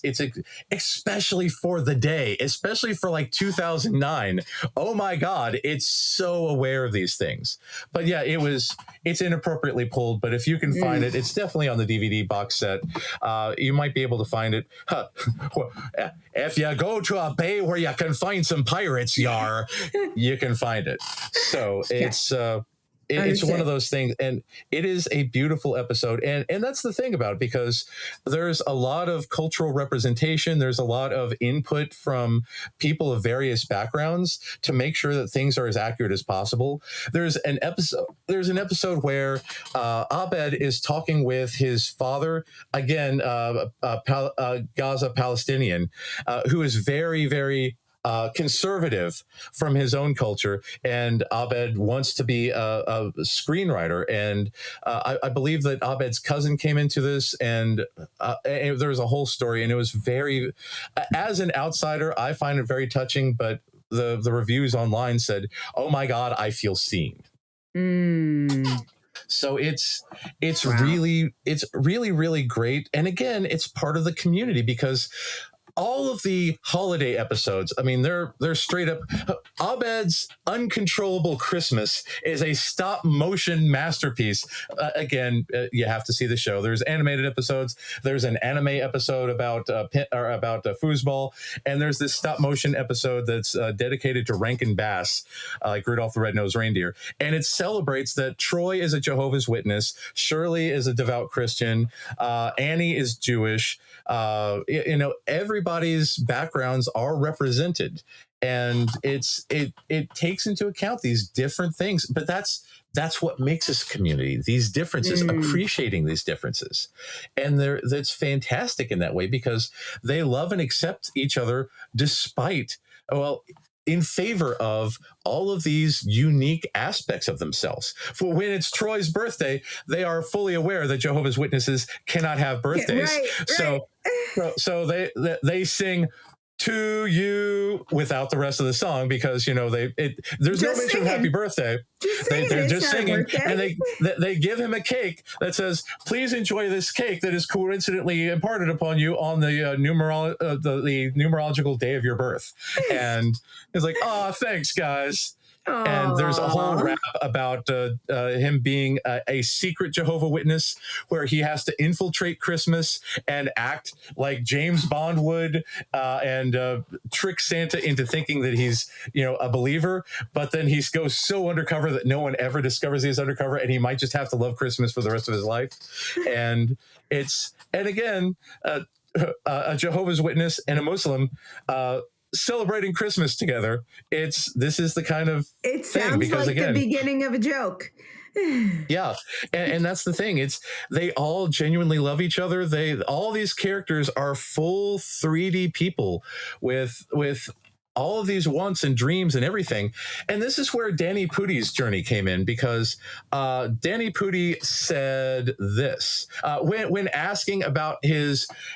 especially for the day, especially for like 2009. Oh my God, it's so aware of these things. But yeah, it's inappropriately pulled, but if you can find it, it's definitely on the DVD box set. You might be able to find it. If you go to a bay where you can find some pirates, you can find it. So it's one of those things, and it is a beautiful episode, and that's the thing about it, because there's a lot of cultural representation, there's a lot of input from people of various backgrounds to make sure that things are as accurate as possible. There's an episode where Abed is talking with his father, again, Gaza Palestinian, who is very, very conservative from his own culture, and Abed wants to be a screenwriter, and I believe that Abed's cousin came into this, and there was a whole story, and it was very, as an outsider, I find it very touching, but the reviews online said, oh my God, I feel seen. So it's wow. really, really great, and again, it's part of the community, because all of the holiday episodes, I mean, they're straight up. Abed's Uncontrollable Christmas is a stop motion masterpiece. Again, you have to see the show. There's animated episodes. There's an anime episode about foosball, and there's this stop motion episode that's dedicated to Rankin Bass, like Rudolph the Red-Nosed Reindeer, and it celebrates that Troy is a Jehovah's Witness, Shirley is a devout Christian, Annie is Jewish. Everybody's backgrounds are represented, and it takes into account these different things, but that's what makes us community, these differences, appreciating these differences. And that's fantastic in that way, because they love and accept each other despite, in favor of all of these unique aspects of themselves. For when it's Troy's birthday, they are fully aware that Jehovah's Witnesses cannot have birthdays. Right. So they sing "To You" without the rest of the song, because there's no mention of happy birthday. They're just singing, and they give him a cake that says, "Please enjoy this cake that is coincidentally imparted upon you on the the numerological day of your birth." And it's like, "Oh, thanks, guys." And there's a whole Aw. rap about him being a secret Jehovah Witness, where he has to infiltrate Christmas and act like James Bond would, and trick Santa into thinking that he's, a believer. But then he goes so undercover that no one ever discovers he's undercover, and he might just have to love Christmas for the rest of his life. And again, a Jehovah's Witness and a Muslim celebrating Christmas together. This is the kind of It thing, sounds because like again, the beginning of a joke. yeah, and that's the thing. They all genuinely love each other. All these characters are full 3D people with all of these wants and dreams and everything. And this is where Danny Pudi's journey came in, because Danny Pudi said this when asking about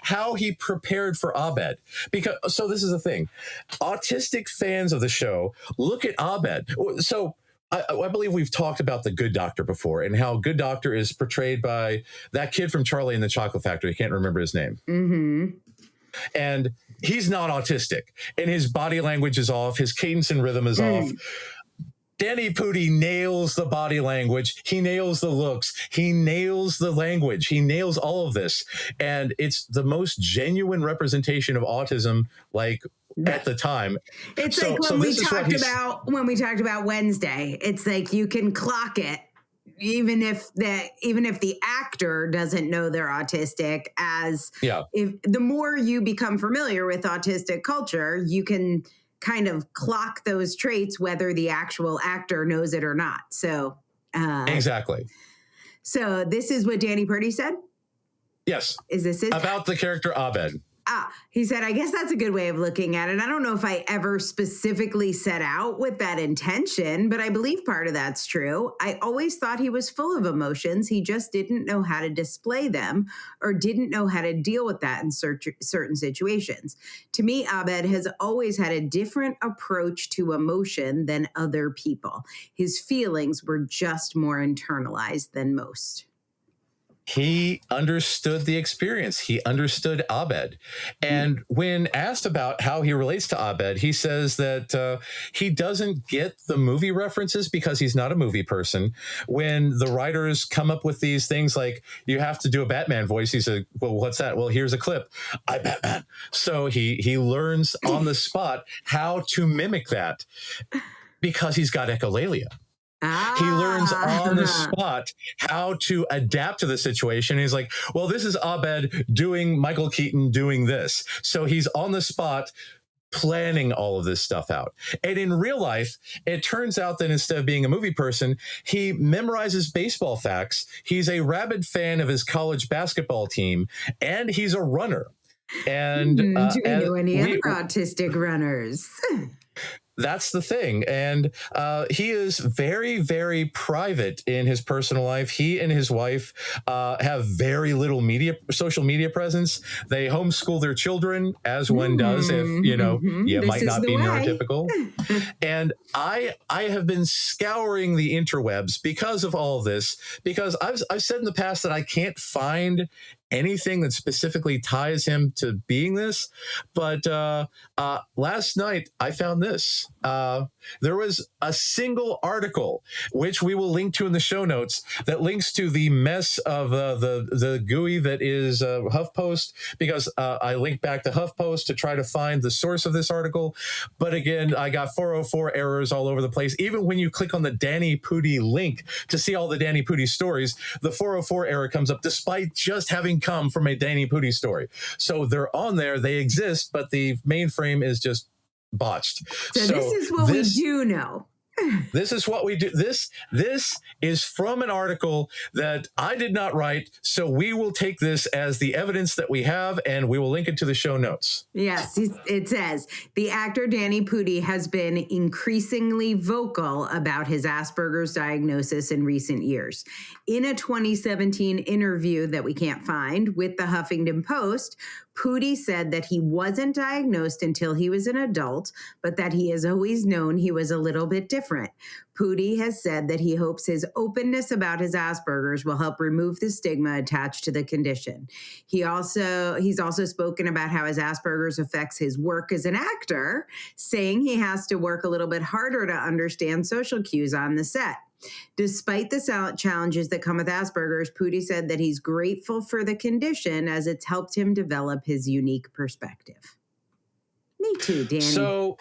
how he prepared for Abed. So this is the thing. Autistic fans of the show look at Abed. So I believe we've talked about the Good Doctor before, and how Good Doctor is portrayed by that kid from Charlie and the Chocolate Factory. I can't remember his name. Mm-hmm. And he's not autistic, and his body language is off. His cadence and rhythm is off. Danny Pudi nails the body language. He nails the looks. He nails the language. He nails all of this. And it's the most genuine representation of autism, at the time. It's like when we talked about Wednesday. It's like you can clock it, even if the actor doesn't know they're autistic. If the more you become familiar with autistic culture, you can kind of clock those traits, whether the actual actor knows it or not. So exactly. So this is what Danny Pudi said? Yes. Is this it? About the character Abed. He said, I guess that's a good way of looking at it. I don't know if I ever specifically set out with that intention, but I believe part of that's true. I always thought he was full of emotions. He just didn't know how to display them, or didn't know how to deal with that in certain situations. To me, Abed has always had a different approach to emotion than other people. His feelings were just more internalized than most. He understood the experience. He understood Abed. And when asked about how he relates to Abed, he says that he doesn't get the movie references because he's not a movie person. When the writers come up with these things like, you have to do a Batman voice, he said, well, what's that? Well, here's a clip. I Batman. So he learns on the spot how to mimic that, because he's got echolalia. He learns on the spot how to adapt to the situation. He's like, well, this is Abed doing Michael Keaton doing this. So he's on the spot planning all of this stuff out. And in real life, it turns out that instead of being a movie person, he memorizes baseball facts. He's a rabid fan of his college basketball team, and he's a runner. And do we know any other autistic runners? That's the thing. And he is very, very private in his personal life. He and his wife have very little social media presence. They homeschool their children, as one does if, you might not be neurotypical. And I have been scouring the interwebs because of all of this, because I've said in the past that I can't find anything that specifically ties him to being this. But last night I found this. There was a single article, which we will link to in the show notes, that links to the mess of the GUI that is HuffPost, because I linked back to HuffPost to try to find the source of this article. But again, I got 404 errors all over the place. Even when you click on the Danny Pudi link to see all the Danny Pudi stories, the 404 error comes up despite just having come from a Danny Pudi story. So they're on there, they exist, but the mainframe is just botched. So this is what we do know. This is what we do. This is from an article that I did not write, so we will take this as the evidence that we have, and we will link it to the show notes. Yes, it says, the actor Danny Pudi has been increasingly vocal about his Asperger's diagnosis in recent years. In a 2017 interview that we can't find with the Huffington Post, Pudi said that he wasn't diagnosed until he was an adult, but that he has always known he was a little bit different. Pudi has said that he hopes his openness about his Asperger's will help remove the stigma attached to the condition. He's also spoken about how his Asperger's affects his work as an actor, saying he has to work a little bit harder to understand social cues on the set. Despite the challenges that come with Asperger's, Pudi said that he's grateful for the condition as it's helped him develop his unique perspective. Me too, Danny. So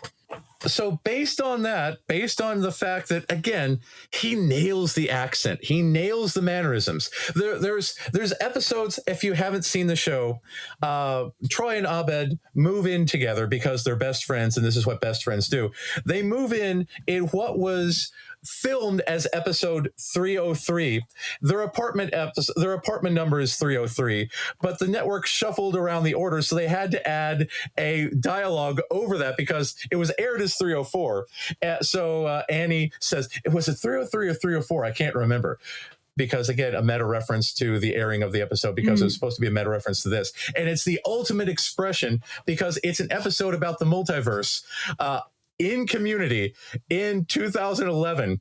based on the fact that, again, he nails the accent, he nails the mannerisms. There's episodes, if you haven't seen the show, Troy and Abed move in together because they're best friends, and this is what best friends do. They move in what was filmed as episode 303. Their apartment number is 303, but the network shuffled around the order, so they had to add a dialogue over that because it was aired as 304. So Annie says, was it 303 or 304? I can't remember. Because, again, a meta reference to the airing of the episode, because it was supposed to be a meta reference to this. And it's the ultimate expression because it's an episode about the multiverse in Community in 2011,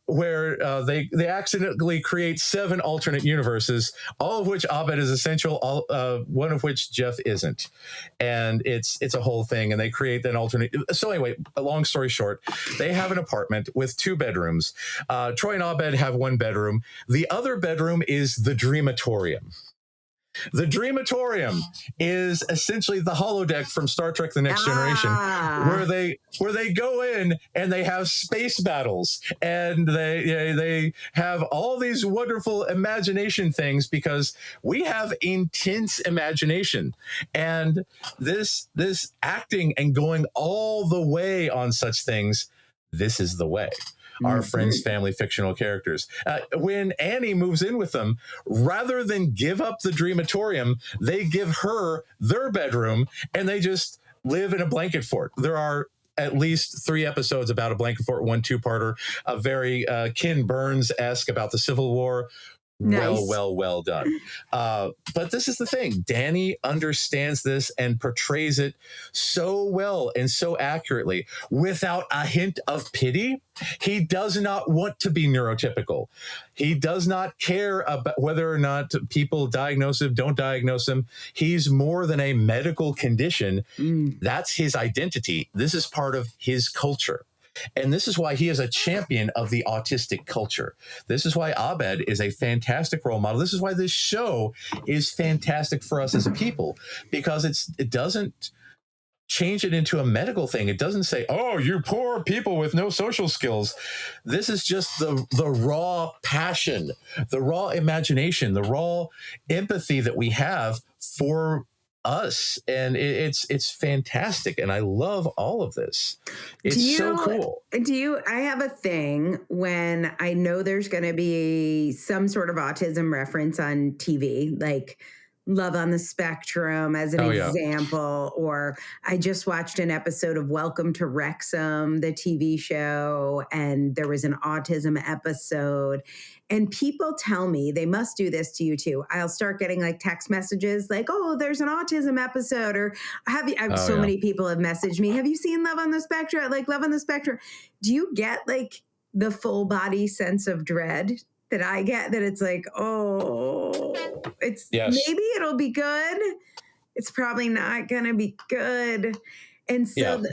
where they accidentally create 7 alternate universes, all of which Abed is essential, one of which Jeff isn't. And it's a whole thing, and they create an alternate. So anyway, long story short, they have an apartment with 2 bedrooms. Troy and Abed have 1 bedroom. The other bedroom is the Dreamatorium. The Dreamatorium is essentially the holodeck from Star Trek: The Next Generation, where they go in and they have space battles, and they have all these wonderful imagination things because we have intense imagination, and this acting and going all the way on such things. This is the way. Our friends, family, fictional characters. When Annie moves in with them, rather than give up the Dreamatorium, they give her their bedroom and they just live in a blanket fort. There are at least 3 episodes about a blanket fort, 1 2-parter, a very Ken Burns-esque about the Civil War. Nice. Well done. But this is the thing. Danny understands this and portrays it so well and so accurately without a hint of pity. He does not want to be neurotypical. He does not care about whether or not people diagnose him, don't diagnose him. He's more than a medical condition. That's his identity. This is part of his culture. And this is why he is a champion of the autistic culture. This is why Abed is a fantastic role model. This is why this show is fantastic for us as a people, because it doesn't change it into a medical thing. It doesn't say, oh, you poor people with no social skills. This is just the raw passion, the raw imagination, the raw empathy that we have for us, and it's fantastic, and I love all of this. It's so cool. I have a thing when I know there's going to be some sort of autism reference on TV, like Love on the Spectrum as an example, or I just watched an episode of Welcome to Wrexham, the TV show, and there was an autism episode. And people tell me, they must do this to you too. I'll start getting like text messages like, oh, there's an autism episode, or many people have messaged me, have you seen Love on the Spectrum? Like Love on the Spectrum. Do you get like the full body sense of dread that I get, that it's like, oh, maybe it'll be good. It's probably not going to be good. And so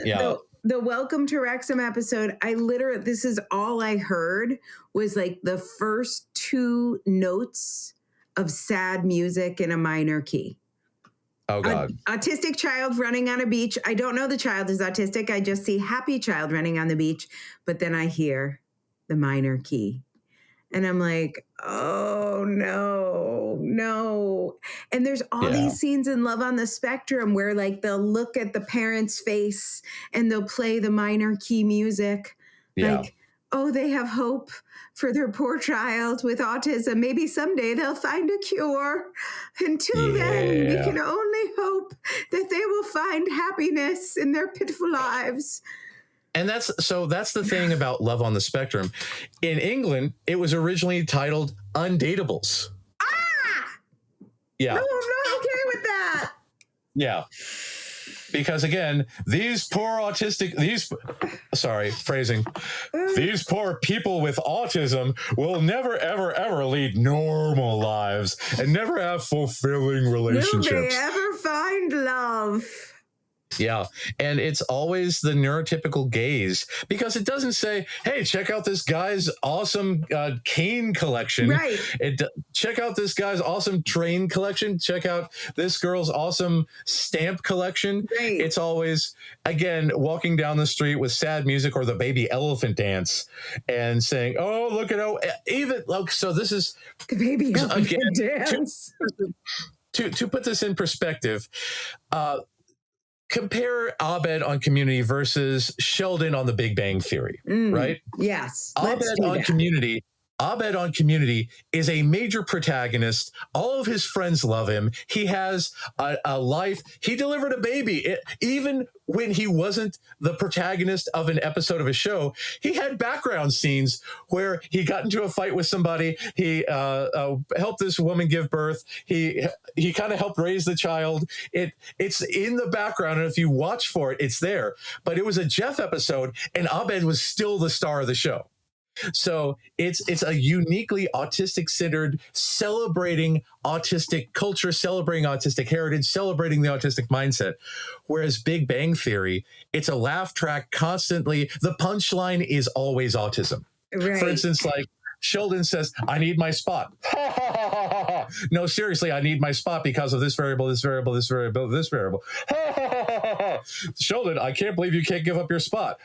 the Welcome to Wrexham episode, this is all I heard was like the first 2 notes of sad music in a minor key. Oh, God. Autistic child running on a beach. I don't know the child is autistic. I just see happy child running on the beach. But then I hear the minor key. And I'm like, oh, no. And there's all these scenes in Love on the Spectrum where like they'll look at the parent's face and they'll play the minor key music. Yeah. Like, oh, they have hope for their poor child with autism. Maybe someday they'll find a cure. Until then, we can only hope that they will find happiness in their pitiful lives. And that's the thing about Love on the Spectrum. In England, it was originally titled Undateables. Yeah. No, I'm not okay with that. Yeah. Because again, these poor people with autism will never, ever, ever lead normal lives and never have fulfilling relationships. Will they ever find love? Yeah. And it's always the neurotypical gaze, because it doesn't say, hey, check out this guy's awesome cane collection. Right. Check out this guy's awesome train collection. Check out this girl's awesome stamp collection. Right. It's always, again, walking down the street with sad music or the baby elephant dance and saying, oh, look at how even, so this is the baby elephant again, dance. To put this in perspective, compare Abed on Community versus Sheldon on The Big Bang Theory, right? Yes. Abed on Community is a major protagonist. All of his friends love him. He has a life. He delivered a baby. Even when he wasn't the protagonist of an episode of a show, he had background scenes where he got into a fight with somebody. He helped this woman give birth. He kind of helped raise the child. It's in the background, and if you watch for it, it's there. But it was a Jeff episode, and Abed was still the star of the show. So it's a uniquely autistic-centered, celebrating autistic culture, celebrating autistic heritage, celebrating the autistic mindset. Whereas Big Bang Theory, it's a laugh track constantly. The punchline is always autism. Right. For instance, like Sheldon says, I need my spot. No, seriously, I need my spot because of this variable, this variable, this variable, this variable. Sheldon, I can't believe you can't give up your spot.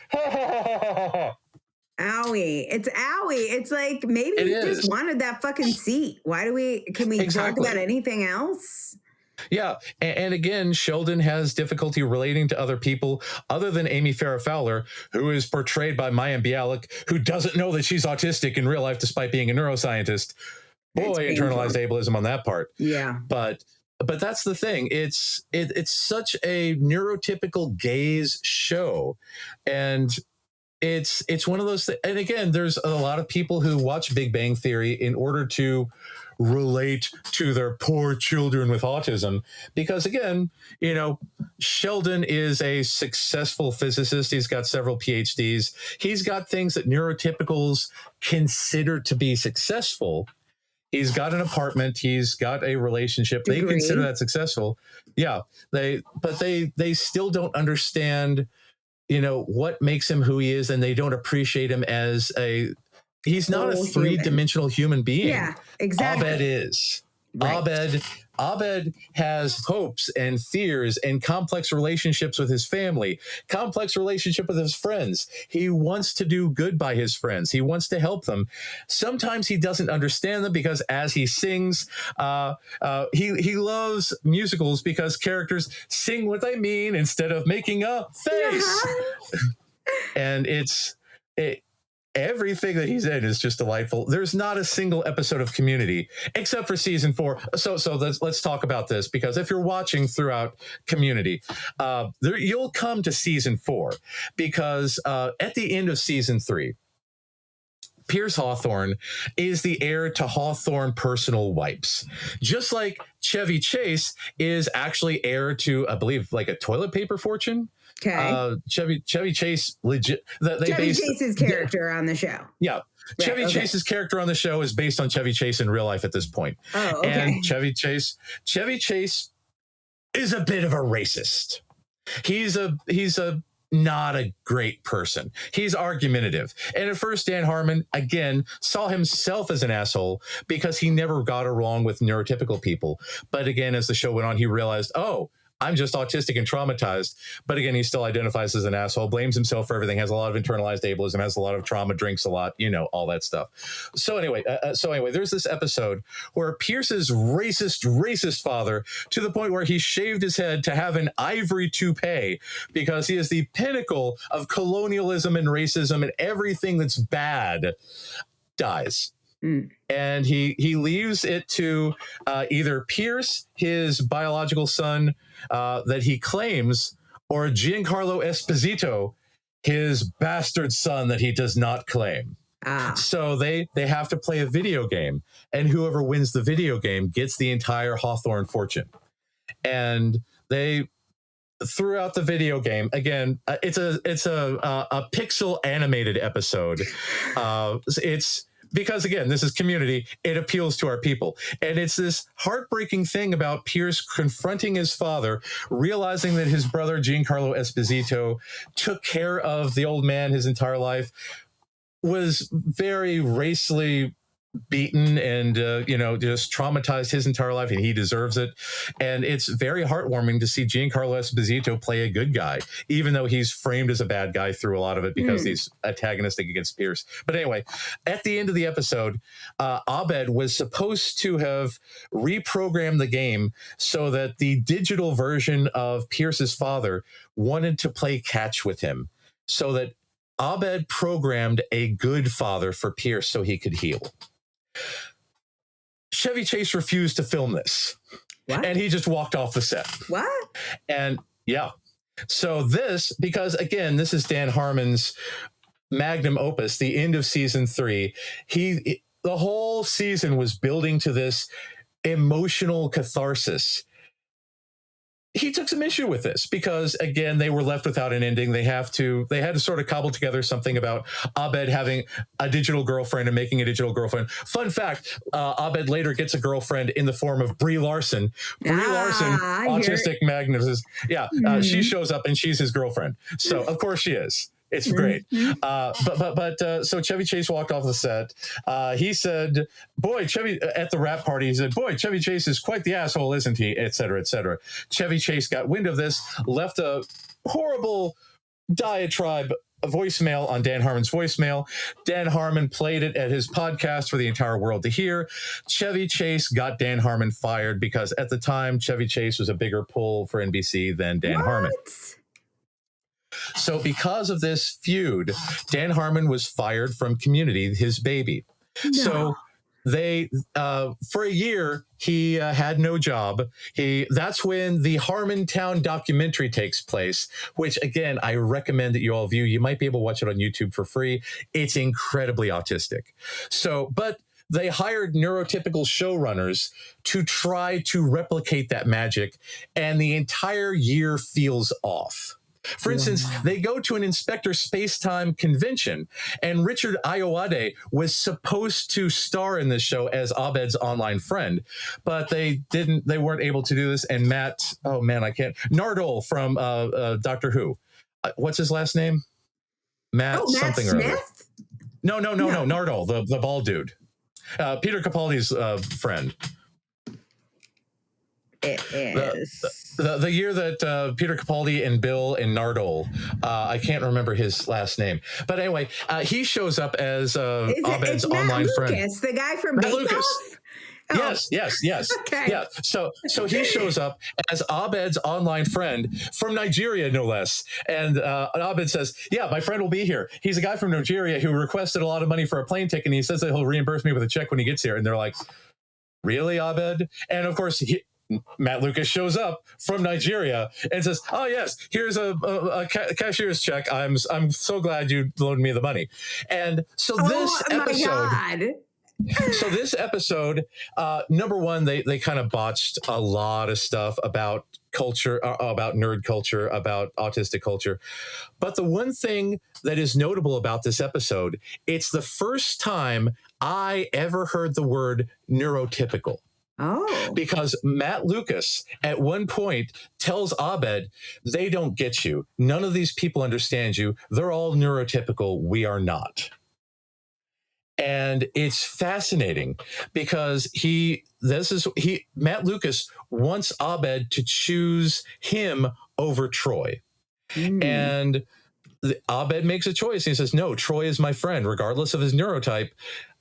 Owie. It's owie. It's like maybe he just wanted that fucking seat. Can we talk about anything else? Yeah. And again, Sheldon has difficulty relating to other people other than Amy Farrah Fowler, who is portrayed by Mayim Bialik, who doesn't know that she's autistic in real life despite being a neuroscientist. Boy, internalized ableism on that part. Yeah. But that's the thing. It's such a neurotypical gaze show. And it's one of those things. And again, there's a lot of people who watch Big Bang Theory in order to relate to their poor children with autism, because again, Sheldon is a successful physicist. He's got several PhDs. He's got things that neurotypicals consider to be successful. He's got an apartment. He's got a relationship. They consider that successful. Yeah. They still don't understand what makes him who he is, and they don't appreciate him as he's not a three-dimensional human being. Yeah, exactly. Abed is. Right. Abed has hopes and fears and complex relationships with his family, complex relationship with his friends. He wants to do good by his friends. He wants to help them. Sometimes he doesn't understand them because as he sings, he loves musicals because characters sing what they mean instead of making a face. And everything that he's in is just delightful. There's not a single episode of Community except for season 4. So let's talk about this, because if you're watching throughout Community, you'll come to season 4, because at the end of season 3, Pierce Hawthorne is the heir to Hawthorne personal wipes, just like Chevy Chase is actually heir to, I believe, like a toilet paper fortune. Okay. Chevy Chase legit. Chevy Chase's character on the show. Yeah. Right, Chevy Chase's character on the show is based on Chevy Chase in real life at this point. Oh, okay. And Chevy Chase is a bit of a racist. He's not a great person. He's argumentative. And at first, Dan Harmon, again, saw himself as an asshole because he never got along with neurotypical people. But again, as the show went on, he realized, oh, I'm just autistic and traumatized. But again, he still identifies as an asshole, blames himself for everything, has a lot of internalized ableism, has a lot of trauma, drinks a lot, all that stuff. So anyway, there's this episode where Pierce's racist father, to the point where he shaved his head to have an ivory toupee because he is the pinnacle of colonialism and racism and everything that's bad, dies. And he leaves it to either Pierce, his biological son that he claims, or Giancarlo Esposito, his bastard son that he does not claim. So they have to play a video game, and whoever wins the video game gets the entire Hawthorne fortune. And they throughout the video game again. It's a pixel animated episode. It's because again, this is Community. It appeals to our people, and it's this heartbreaking thing about Pierce confronting his father, realizing that his brother Giancarlo Esposito took care of the old man his entire life, was very racially beaten and just traumatized his entire life, and he deserves it. And it's very heartwarming to see Giancarlo Esposito play a good guy, even though he's framed as a bad guy through a lot of it because he's antagonistic against Pierce. But anyway, at the end of the episode, Abed was supposed to have reprogrammed the game so that the digital version of Pierce's father wanted to play catch with him, so that Abed programmed a good father for Pierce so he could heal. Chevy Chase refused to film this. What? And he just walked off the set. What? And yeah. So this, because again, this is Dan Harmon's magnum opus, the end of season 3. The whole season was building to this emotional catharsis. He took some issue with this because, again, they were left without an ending. They had to sort of cobble together something about Abed having a digital girlfriend and making a digital girlfriend. Fun fact, Abed later gets a girlfriend in the form of Brie Larson. Brie Larson, autistic magnetism. Yeah, she shows up and she's his girlfriend. So, of course she is. It's great. So Chevy Chase walked off the set. He said, boy, Chevy, at the rap party, he said, boy, Chevy Chase is quite the asshole, isn't he? Et cetera, et cetera. Chevy Chase got wind of this, left a horrible diatribe voicemail on Dan Harmon's voicemail. Dan Harmon played it at his podcast for the entire world to hear. Chevy Chase got Dan Harmon fired because at the time, Chevy Chase was a bigger pull for NBC than Dan Harmon. So because of this feud, Dan Harmon was fired from Community, his baby. No. So they, for a year, he had no job. That's when the Harmontown documentary takes place, which again, I recommend that you all view. You might be able to watch it on YouTube for free. It's incredibly autistic. So, but they hired neurotypical showrunners to try to replicate that magic, and the entire year feels off. For instance, they go to an Inspector Spacetime convention, and Richard Ayoade was supposed to star in this show as Abed's online friend, but they weren't able to do this. And Matt, Nardole from Doctor Who. What's his last name? Matt something Smith? Or other. No, Nardole, the bald dude. Peter Capaldi's friend. It is the year that Peter Capaldi and Bill and Nardole, I can't remember his last name, but anyway, he shows up as Abed's online friend. The guy from Bake Off? Oh. Yes. Okay. Yeah. So he shows up as Abed's online friend from Nigeria, no less. And Abed says, yeah, my friend will be here. He's a guy from Nigeria who requested a lot of money for a plane ticket, and he says that he'll reimburse me with a check when he gets here. And they're like, really, Abed? And of course, Matt Lucas shows up from Nigeria and says, oh, yes, here's a cashier's check. I'm so glad you loaned me the money. And so this episode, number one, they kind of botched a lot of stuff about culture, about nerd culture, about autistic culture. But the one thing that is notable about this episode, it's the first time I ever heard the word neurotypical. Oh. Because Matt Lucas at one point tells Abed, they don't get you. None of these people understand you. They're all neurotypical. We are not. And it's fascinating because Matt Lucas wants Abed to choose him over Troy. And Abed makes a choice. He says, no, Troy is my friend, regardless of his neurotype.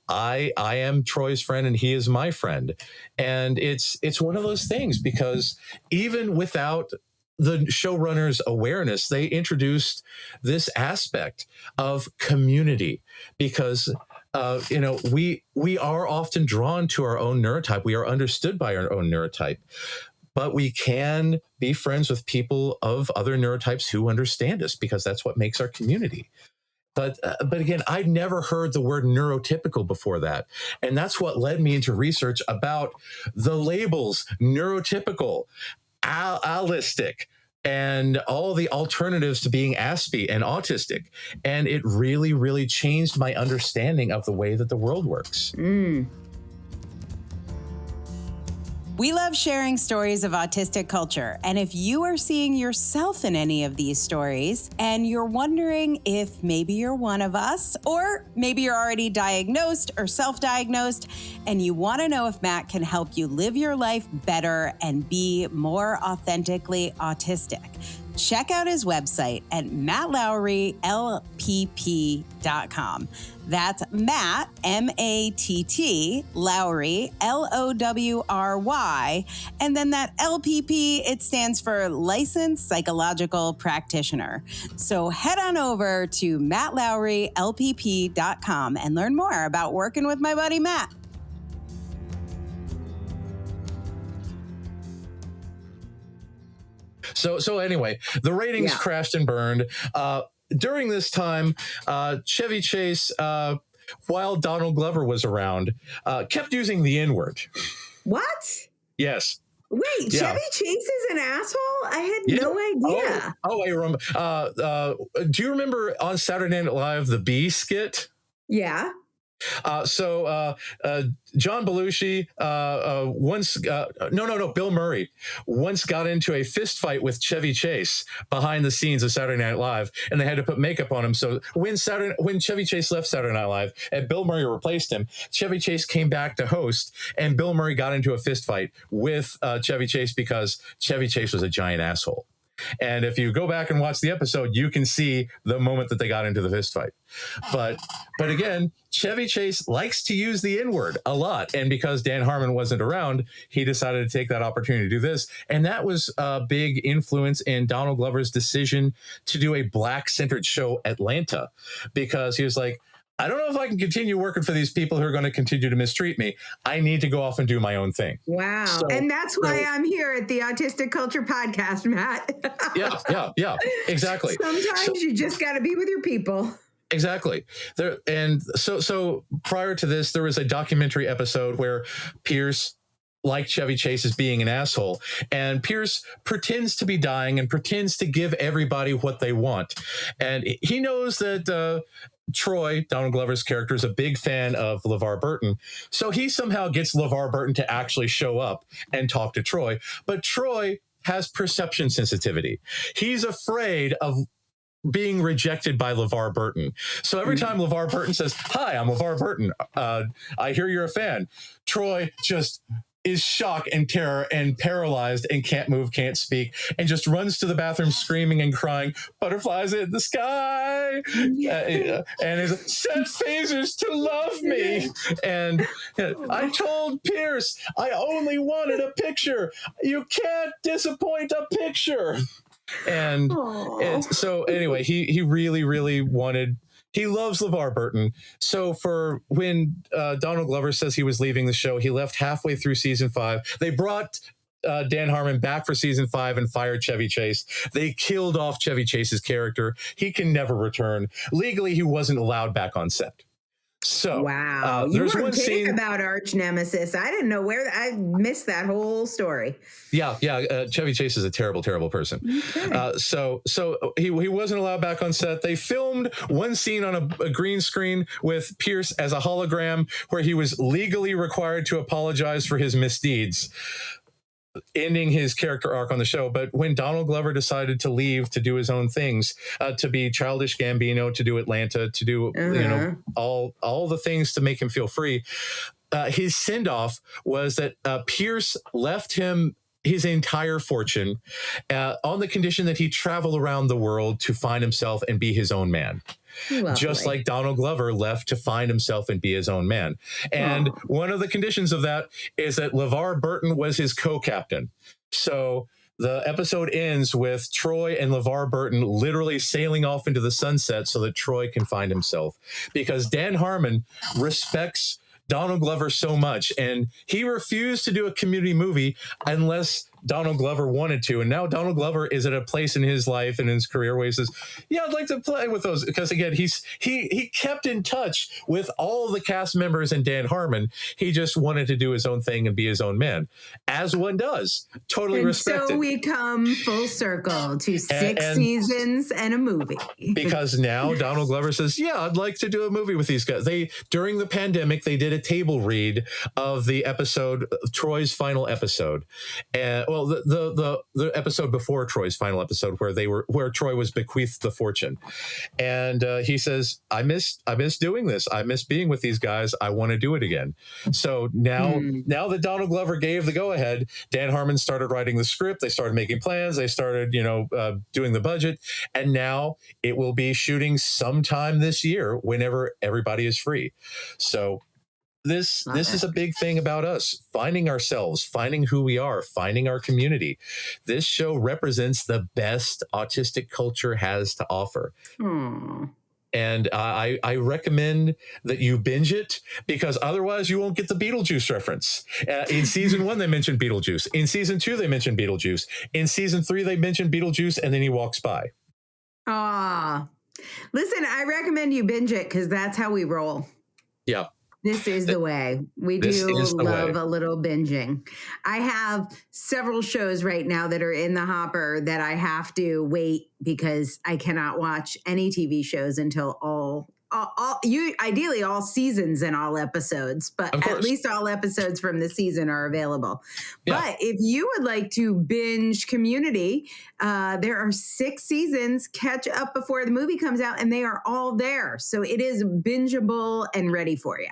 I am Troy's friend and he is my friend. And it's one of those things because even without the showrunner's awareness, they introduced this aspect of community because, we are often drawn to our own neurotype. We are understood by our own neurotype, but we can be friends with people of other neurotypes who understand us because that's what makes our community. But again, I'd never heard the word neurotypical before that. And that's what led me into research about the labels neurotypical. allistic, and all the alternatives to being aspie and autistic. And it really, really changed my understanding of the way that the world works. We love sharing stories of autistic culture, and if you are seeing yourself in any of these stories and you're wondering if maybe you're one of us, or maybe you're already diagnosed or self-diagnosed, and you want to know if Matt can help you live your life better and be more authentically autistic, check out his website at mattlowrylpp.com. That's Matt, M-A-T-T, Lowry, L-O-W-R-Y. And then that LPP, it stands for Licensed Psychological Practitioner. So head on over to mattlowrylpp.com and learn more about working with my buddy Matt. So anyway, the ratings crashed and burned. During this time, Chevy Chase, while Donald Glover was around, kept using the N-word. What? Yes. Wait, Chevy Chase is an asshole? I had no idea. I remember. Do you remember on Saturday Night Live, the Bee skit? Yeah. John Belushi Bill Murray once got into a fist fight with Chevy Chase behind the scenes of Saturday Night Live, and they had to put makeup on him. So when Chevy Chase left Saturday Night Live and Bill Murray replaced him, Chevy Chase came back to host, and Bill Murray got into a fist fight with Chevy Chase because Chevy Chase was a giant asshole. And if you go back and watch the episode, you can see the moment that they got into the fist fight. But again, Chevy Chase likes to use the N-word a lot. And because Dan Harmon wasn't around, he decided to take that opportunity to do this. And that was a big influence in Donald Glover's decision to do a Black-centered show, Atlanta, because he was like, I don't know if I can continue working for these people who are going to continue to mistreat me. I need to go off and do my own thing. Wow. And that's why I'm here at the Autistic Culture Podcast, Matt. Yeah, exactly. Sometimes you just got to be with your people. Exactly. So prior to this, there was a documentary episode where Pierce, like Chevy Chase, is being an asshole, and Pierce pretends to be dying and pretends to give everybody what they want. And he knows that Troy, Donald Glover's character, is a big fan of LeVar Burton. So he somehow gets LeVar Burton to actually show up and talk to Troy. But Troy has perception sensitivity. He's afraid of being rejected by LeVar Burton. So every time LeVar Burton says, "Hi, I'm LeVar Burton. I hear you're a fan," Troy just is shocked and terror and paralyzed and can't move, can't speak, and just runs to the bathroom screaming and crying, "Butterflies in the sky," and is "Send phasers to love me." And I told Pierce I only wanted a picture. You can't disappoint a picture. And so anyway, he really, really wanted. He loves LeVar Burton. So for when Donald Glover says he was leaving the show, he left halfway through season 5. They brought Dan Harmon back for season 5 and fired Chevy Chase. They killed off Chevy Chase's character. He can never return. Legally, he wasn't allowed back on set. So wow, there's you were one scene about arch nemesis. I didn't know where I missed that whole story. Yeah. Chevy Chase is a terrible, terrible person. Okay. So he wasn't allowed back on set. They filmed one scene on a green screen with Pierce as a hologram, where he was legally required to apologize for his misdeeds, ending his character arc on the show. But when Donald Glover decided to leave to do his own things, to be Childish Gambino, to do Atlanta, to do all the things to make him feel free, his send-off was that Pierce left him his entire fortune on the condition that he travel around the world to find himself and be his own man. Lovely. Just like Donald Glover left to find himself and be his own man. And one of the conditions of that is that LeVar Burton was his co-captain. So the episode ends with Troy and LeVar Burton literally sailing off into the sunset so that Troy can find himself, because Dan Harmon respects Donald Glover so much, and he refused to do a Community movie unless Donald Glover wanted to. And now Donald Glover is at a place in his life and in his career where he says, yeah, I'd like to play with those. Because again, he kept in touch with all the cast members and Dan Harmon. He just wanted to do his own thing and be his own man, as one does. Totally respected. So we come full circle to six seasons and a movie. Because now Donald Glover says, yeah, I'd like to do a movie with these guys. During the pandemic, they did a table read of the episode, Troy's final episode. And well, the episode before Troy's final episode, where Troy was bequeathed the fortune. And he says, I miss doing this. I miss being with these guys. I want to do it again. So now that Donald Glover gave the go ahead, Dan Harmon started writing the script. They started making plans. They started, doing the budget. And now it will be shooting sometime this year whenever everybody is free. So this is a big thing about us, finding ourselves, finding who we are, finding our community. This show represents the best autistic culture has to offer. And I recommend that you binge it, because otherwise you won't get the Beetlejuice reference. In season 1, they mentioned Beetlejuice. In season 2, they mentioned Beetlejuice. In season 3, they mentioned Beetlejuice, and then he walks by. Listen, I recommend you binge it, because that's how we roll. Yeah. This is the way. We do love a little binging. I have several shows right now that are in the hopper that I have to wait, because I cannot watch any TV shows until ideally all seasons and all episodes, but at least all episodes from the season are available. Yeah. But if you would like to binge Community, there are 6 seasons. Catch up before the movie comes out, and they are all there. So it is bingeable and ready for you.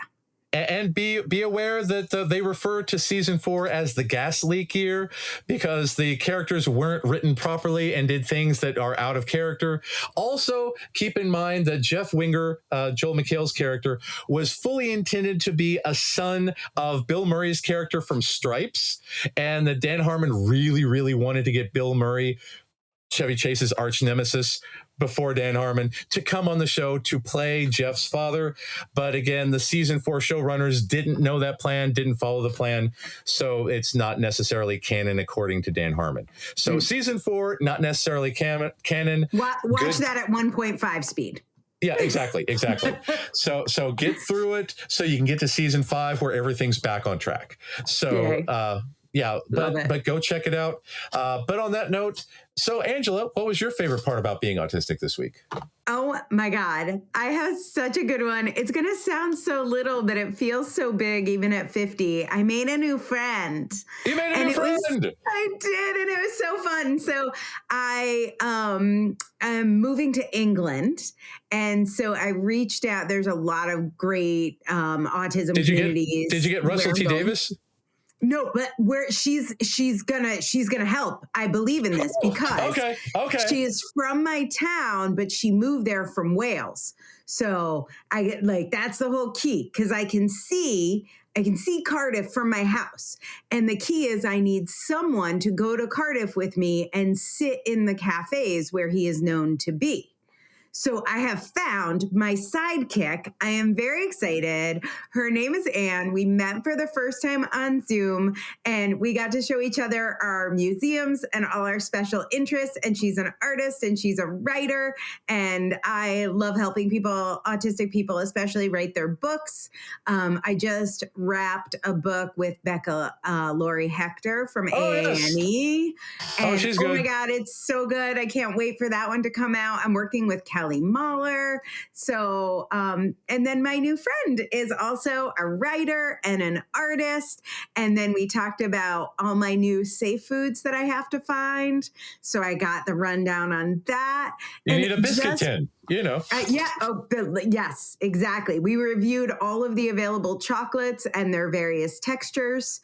And be aware that they refer to season 4 as the gas leak year, because the characters weren't written properly and did things that are out of character. Also, keep in mind that Jeff Winger, Joel McHale's character, was fully intended to be a son of Bill Murray's character from Stripes, and that Dan Harmon really, really wanted to get Bill Murray, Chevy Chase's arch nemesis, before Dan Harmon, to come on the show to play Jeff's father. But again, the season 4 showrunners didn't know that plan, didn't follow the plan. So it's not necessarily canon according to Dan Harmon. So season 4, not necessarily canon. Watch that at 1.5 speed. Yeah, exactly. So get through it so you can get to season 5 where everything's back on track. So, but go check it out. But on that note, so Angela, what was your favorite part about being autistic this week? Oh my God. I have such a good one. It's going to sound so little, but it feels so big even at 50. I made a new friend. You made a new friend? I did, and it was so fun. So I am moving to England, and so I reached out. There's a lot of great autism communities. Did you get Russell T. Davis? No, but where she's gonna help. I believe in this because she is from my town, but she moved there from Wales. So I get that's the whole key, because I can see Cardiff from my house. And the key is I need someone to go to Cardiff with me and sit in the cafes where he is known to be. So I have found my sidekick. I am very excited. Her name is Anne. We met for the first time on Zoom, and we got to show each other our museums and all our special interests. And she's an artist and she's a writer. And I love helping people, autistic people especially, write their books. I just wrapped a book with Becca Laurie Hector from AANE. And she's good. Oh my God, it's so good. I can't wait for that one to come out. I'm working with Kelly Mahler. So, and then my new friend is also a writer and an artist. And then we talked about all my new safe foods that I have to find. So I got the rundown on that. You need a biscuit tin, Yes, exactly. We reviewed all of the available chocolates and their various textures.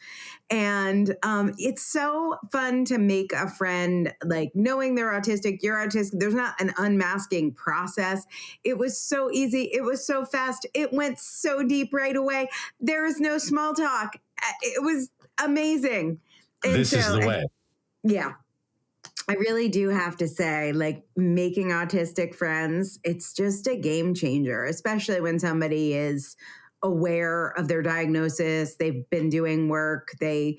And it's so fun to make a friend, knowing they're autistic, you're autistic. There's not an unmasking process. It was so easy. It was so fast. It went so deep right away. There was no small talk. It was amazing. And this is the way. Yeah. I really do have to say, making autistic friends, it's just a game changer, especially when somebody is aware of their diagnosis. They've been doing work. I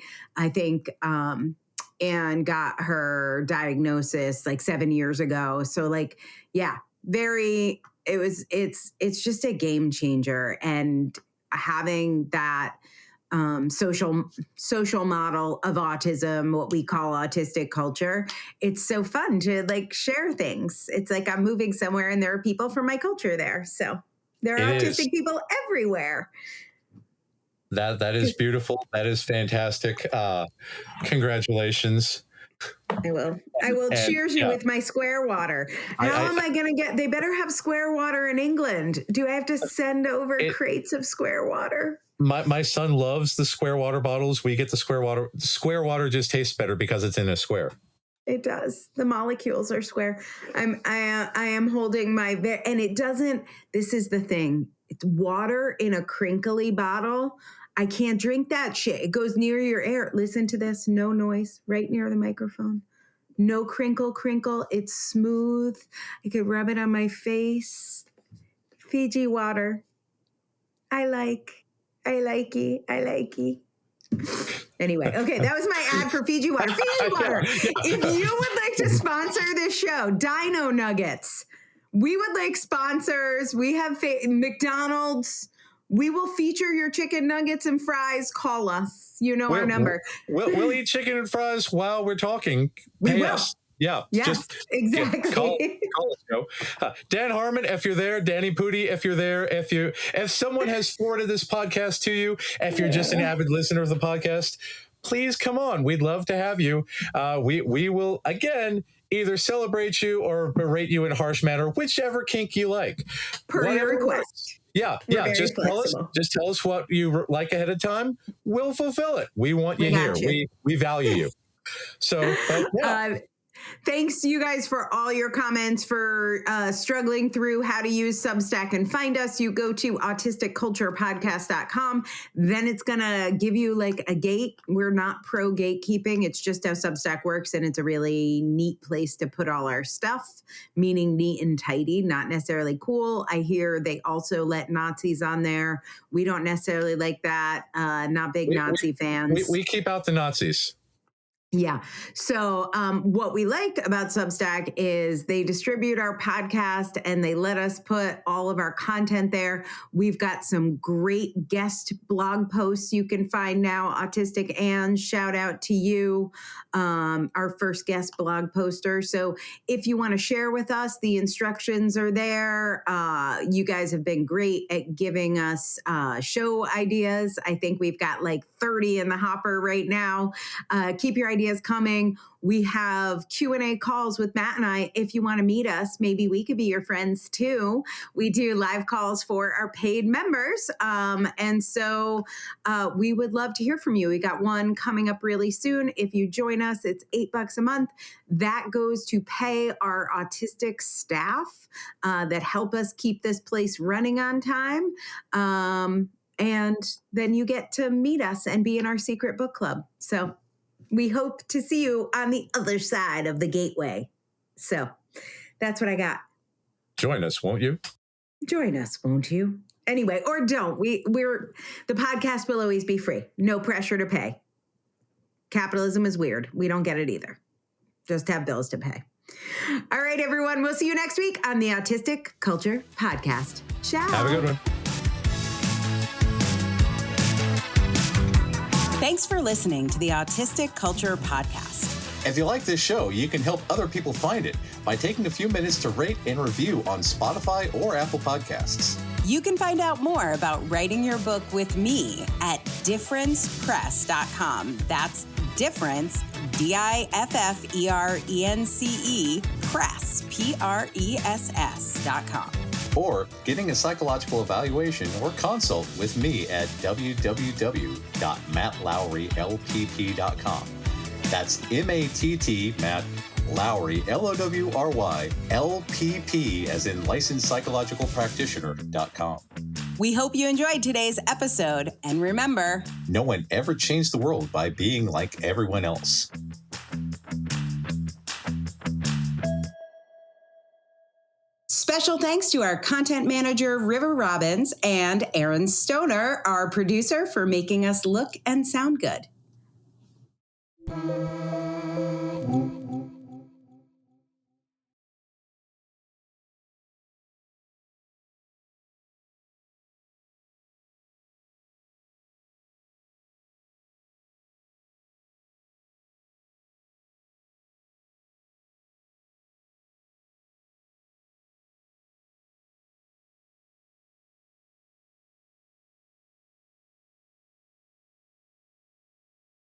think and got her diagnosis like 7 years ago. So like, yeah, it's just a game changer. And having that social model of autism, what we call autistic culture, it's so fun to like share things. It's like I'm moving somewhere and there are people from my culture there. So there are autistic people everywhere. That is beautiful. That is fantastic. Congratulations. I will cheers you with my square water. How am I going to get, they better have square water in England. Do I have to send over crates of square water? My son loves the square water bottles. We get the square water. Square water just tastes better because it's in a square. It does. The molecules are square. I am holding my, and it doesn't, this is the thing. It's water in a crinkly bottle. I can't drink that shit. It goes near your ear. Listen to this. No noise. Right near the microphone. No crinkle. It's smooth. I could rub it on my face. Fiji water. I like. Anyway, okay, that was my ad for Fiji water. Fiji water. If you would like to sponsor this show, Dino Nuggets. We would like sponsors. We have McDonald's. We will feature your chicken nuggets and fries. Call us. You know our number. We'll eat chicken and fries while we're talking. We will. Yeah. Yes, exactly. Call us, Joe. Dan Harmon, if you're there, Danny Pudi, if you're there, if someone has forwarded this podcast to you, if you're just an avid listener of the podcast, please come on. We'd love to have you. We will, again, either celebrate you or berate you in a harsh manner, whichever kink you like. Per your request. Yeah. Just tell us what you like ahead of time. We'll fulfill it. We want you here. We value you. So, thanks you guys for all your comments, for struggling through how to use Substack and find us. You go to autisticculturepodcast.com. Then it's going to give you like a gate. We're not pro gatekeeping. It's just how Substack works. And it's a really neat place to put all our stuff, meaning neat and tidy, not necessarily cool. I hear they also let Nazis on there. We don't necessarily like that. Not big Nazi fans. We keep out the Nazis. Yeah. So what we like about Substack is they distribute our podcast and they let us put all of our content there. We've got some great guest blog posts you can find now. Autistic Anne, shout out to you, our first guest blog poster. So if you want to share with us, the instructions are there. You guys have been great at giving us show ideas. I think we've got like 30 in the hopper right now. Keep your ideas coming. We have Q&A calls with Matt and I. If you want to meet us, maybe we could be your friends too. We do live calls for our paid members. And so we would love to hear from you. We got one coming up really soon. If you join us, it's $8 a month. That goes to pay our autistic staff that help us keep this place running on time. And then you get to meet us and be in our secret book club. So we hope to see you on the other side of the gateway. So that's what I got. Join us, won't you? Join us, won't you? Anyway, or don't. We're the podcast will always be free. No pressure to pay. Capitalism is weird. We don't get it either. Just have bills to pay. All right, everyone. We'll see you next week on the Autistic Culture Podcast. Ciao. Have a good one. Thanks for listening to the Autistic Culture Podcast. If you like this show, you can help other people find it by taking a few minutes to rate and review on Spotify or Apple Podcasts. You can find out more about writing your book with me at differencepress.com. That's difference, DIFFERENCE, press, PRESS.com. Or getting a psychological evaluation or consult with me at www.mattlowrylpp.com. That's MATT, Matt Lowry, LOWRY, LPP, as in licensed psychological practitioner.com. We hope you enjoyed today's episode. And remember, no one ever changed the world by being like everyone else. special thanks to our content manager, River Robbins, and Aaron Stoner, our producer, for making us look and sound good.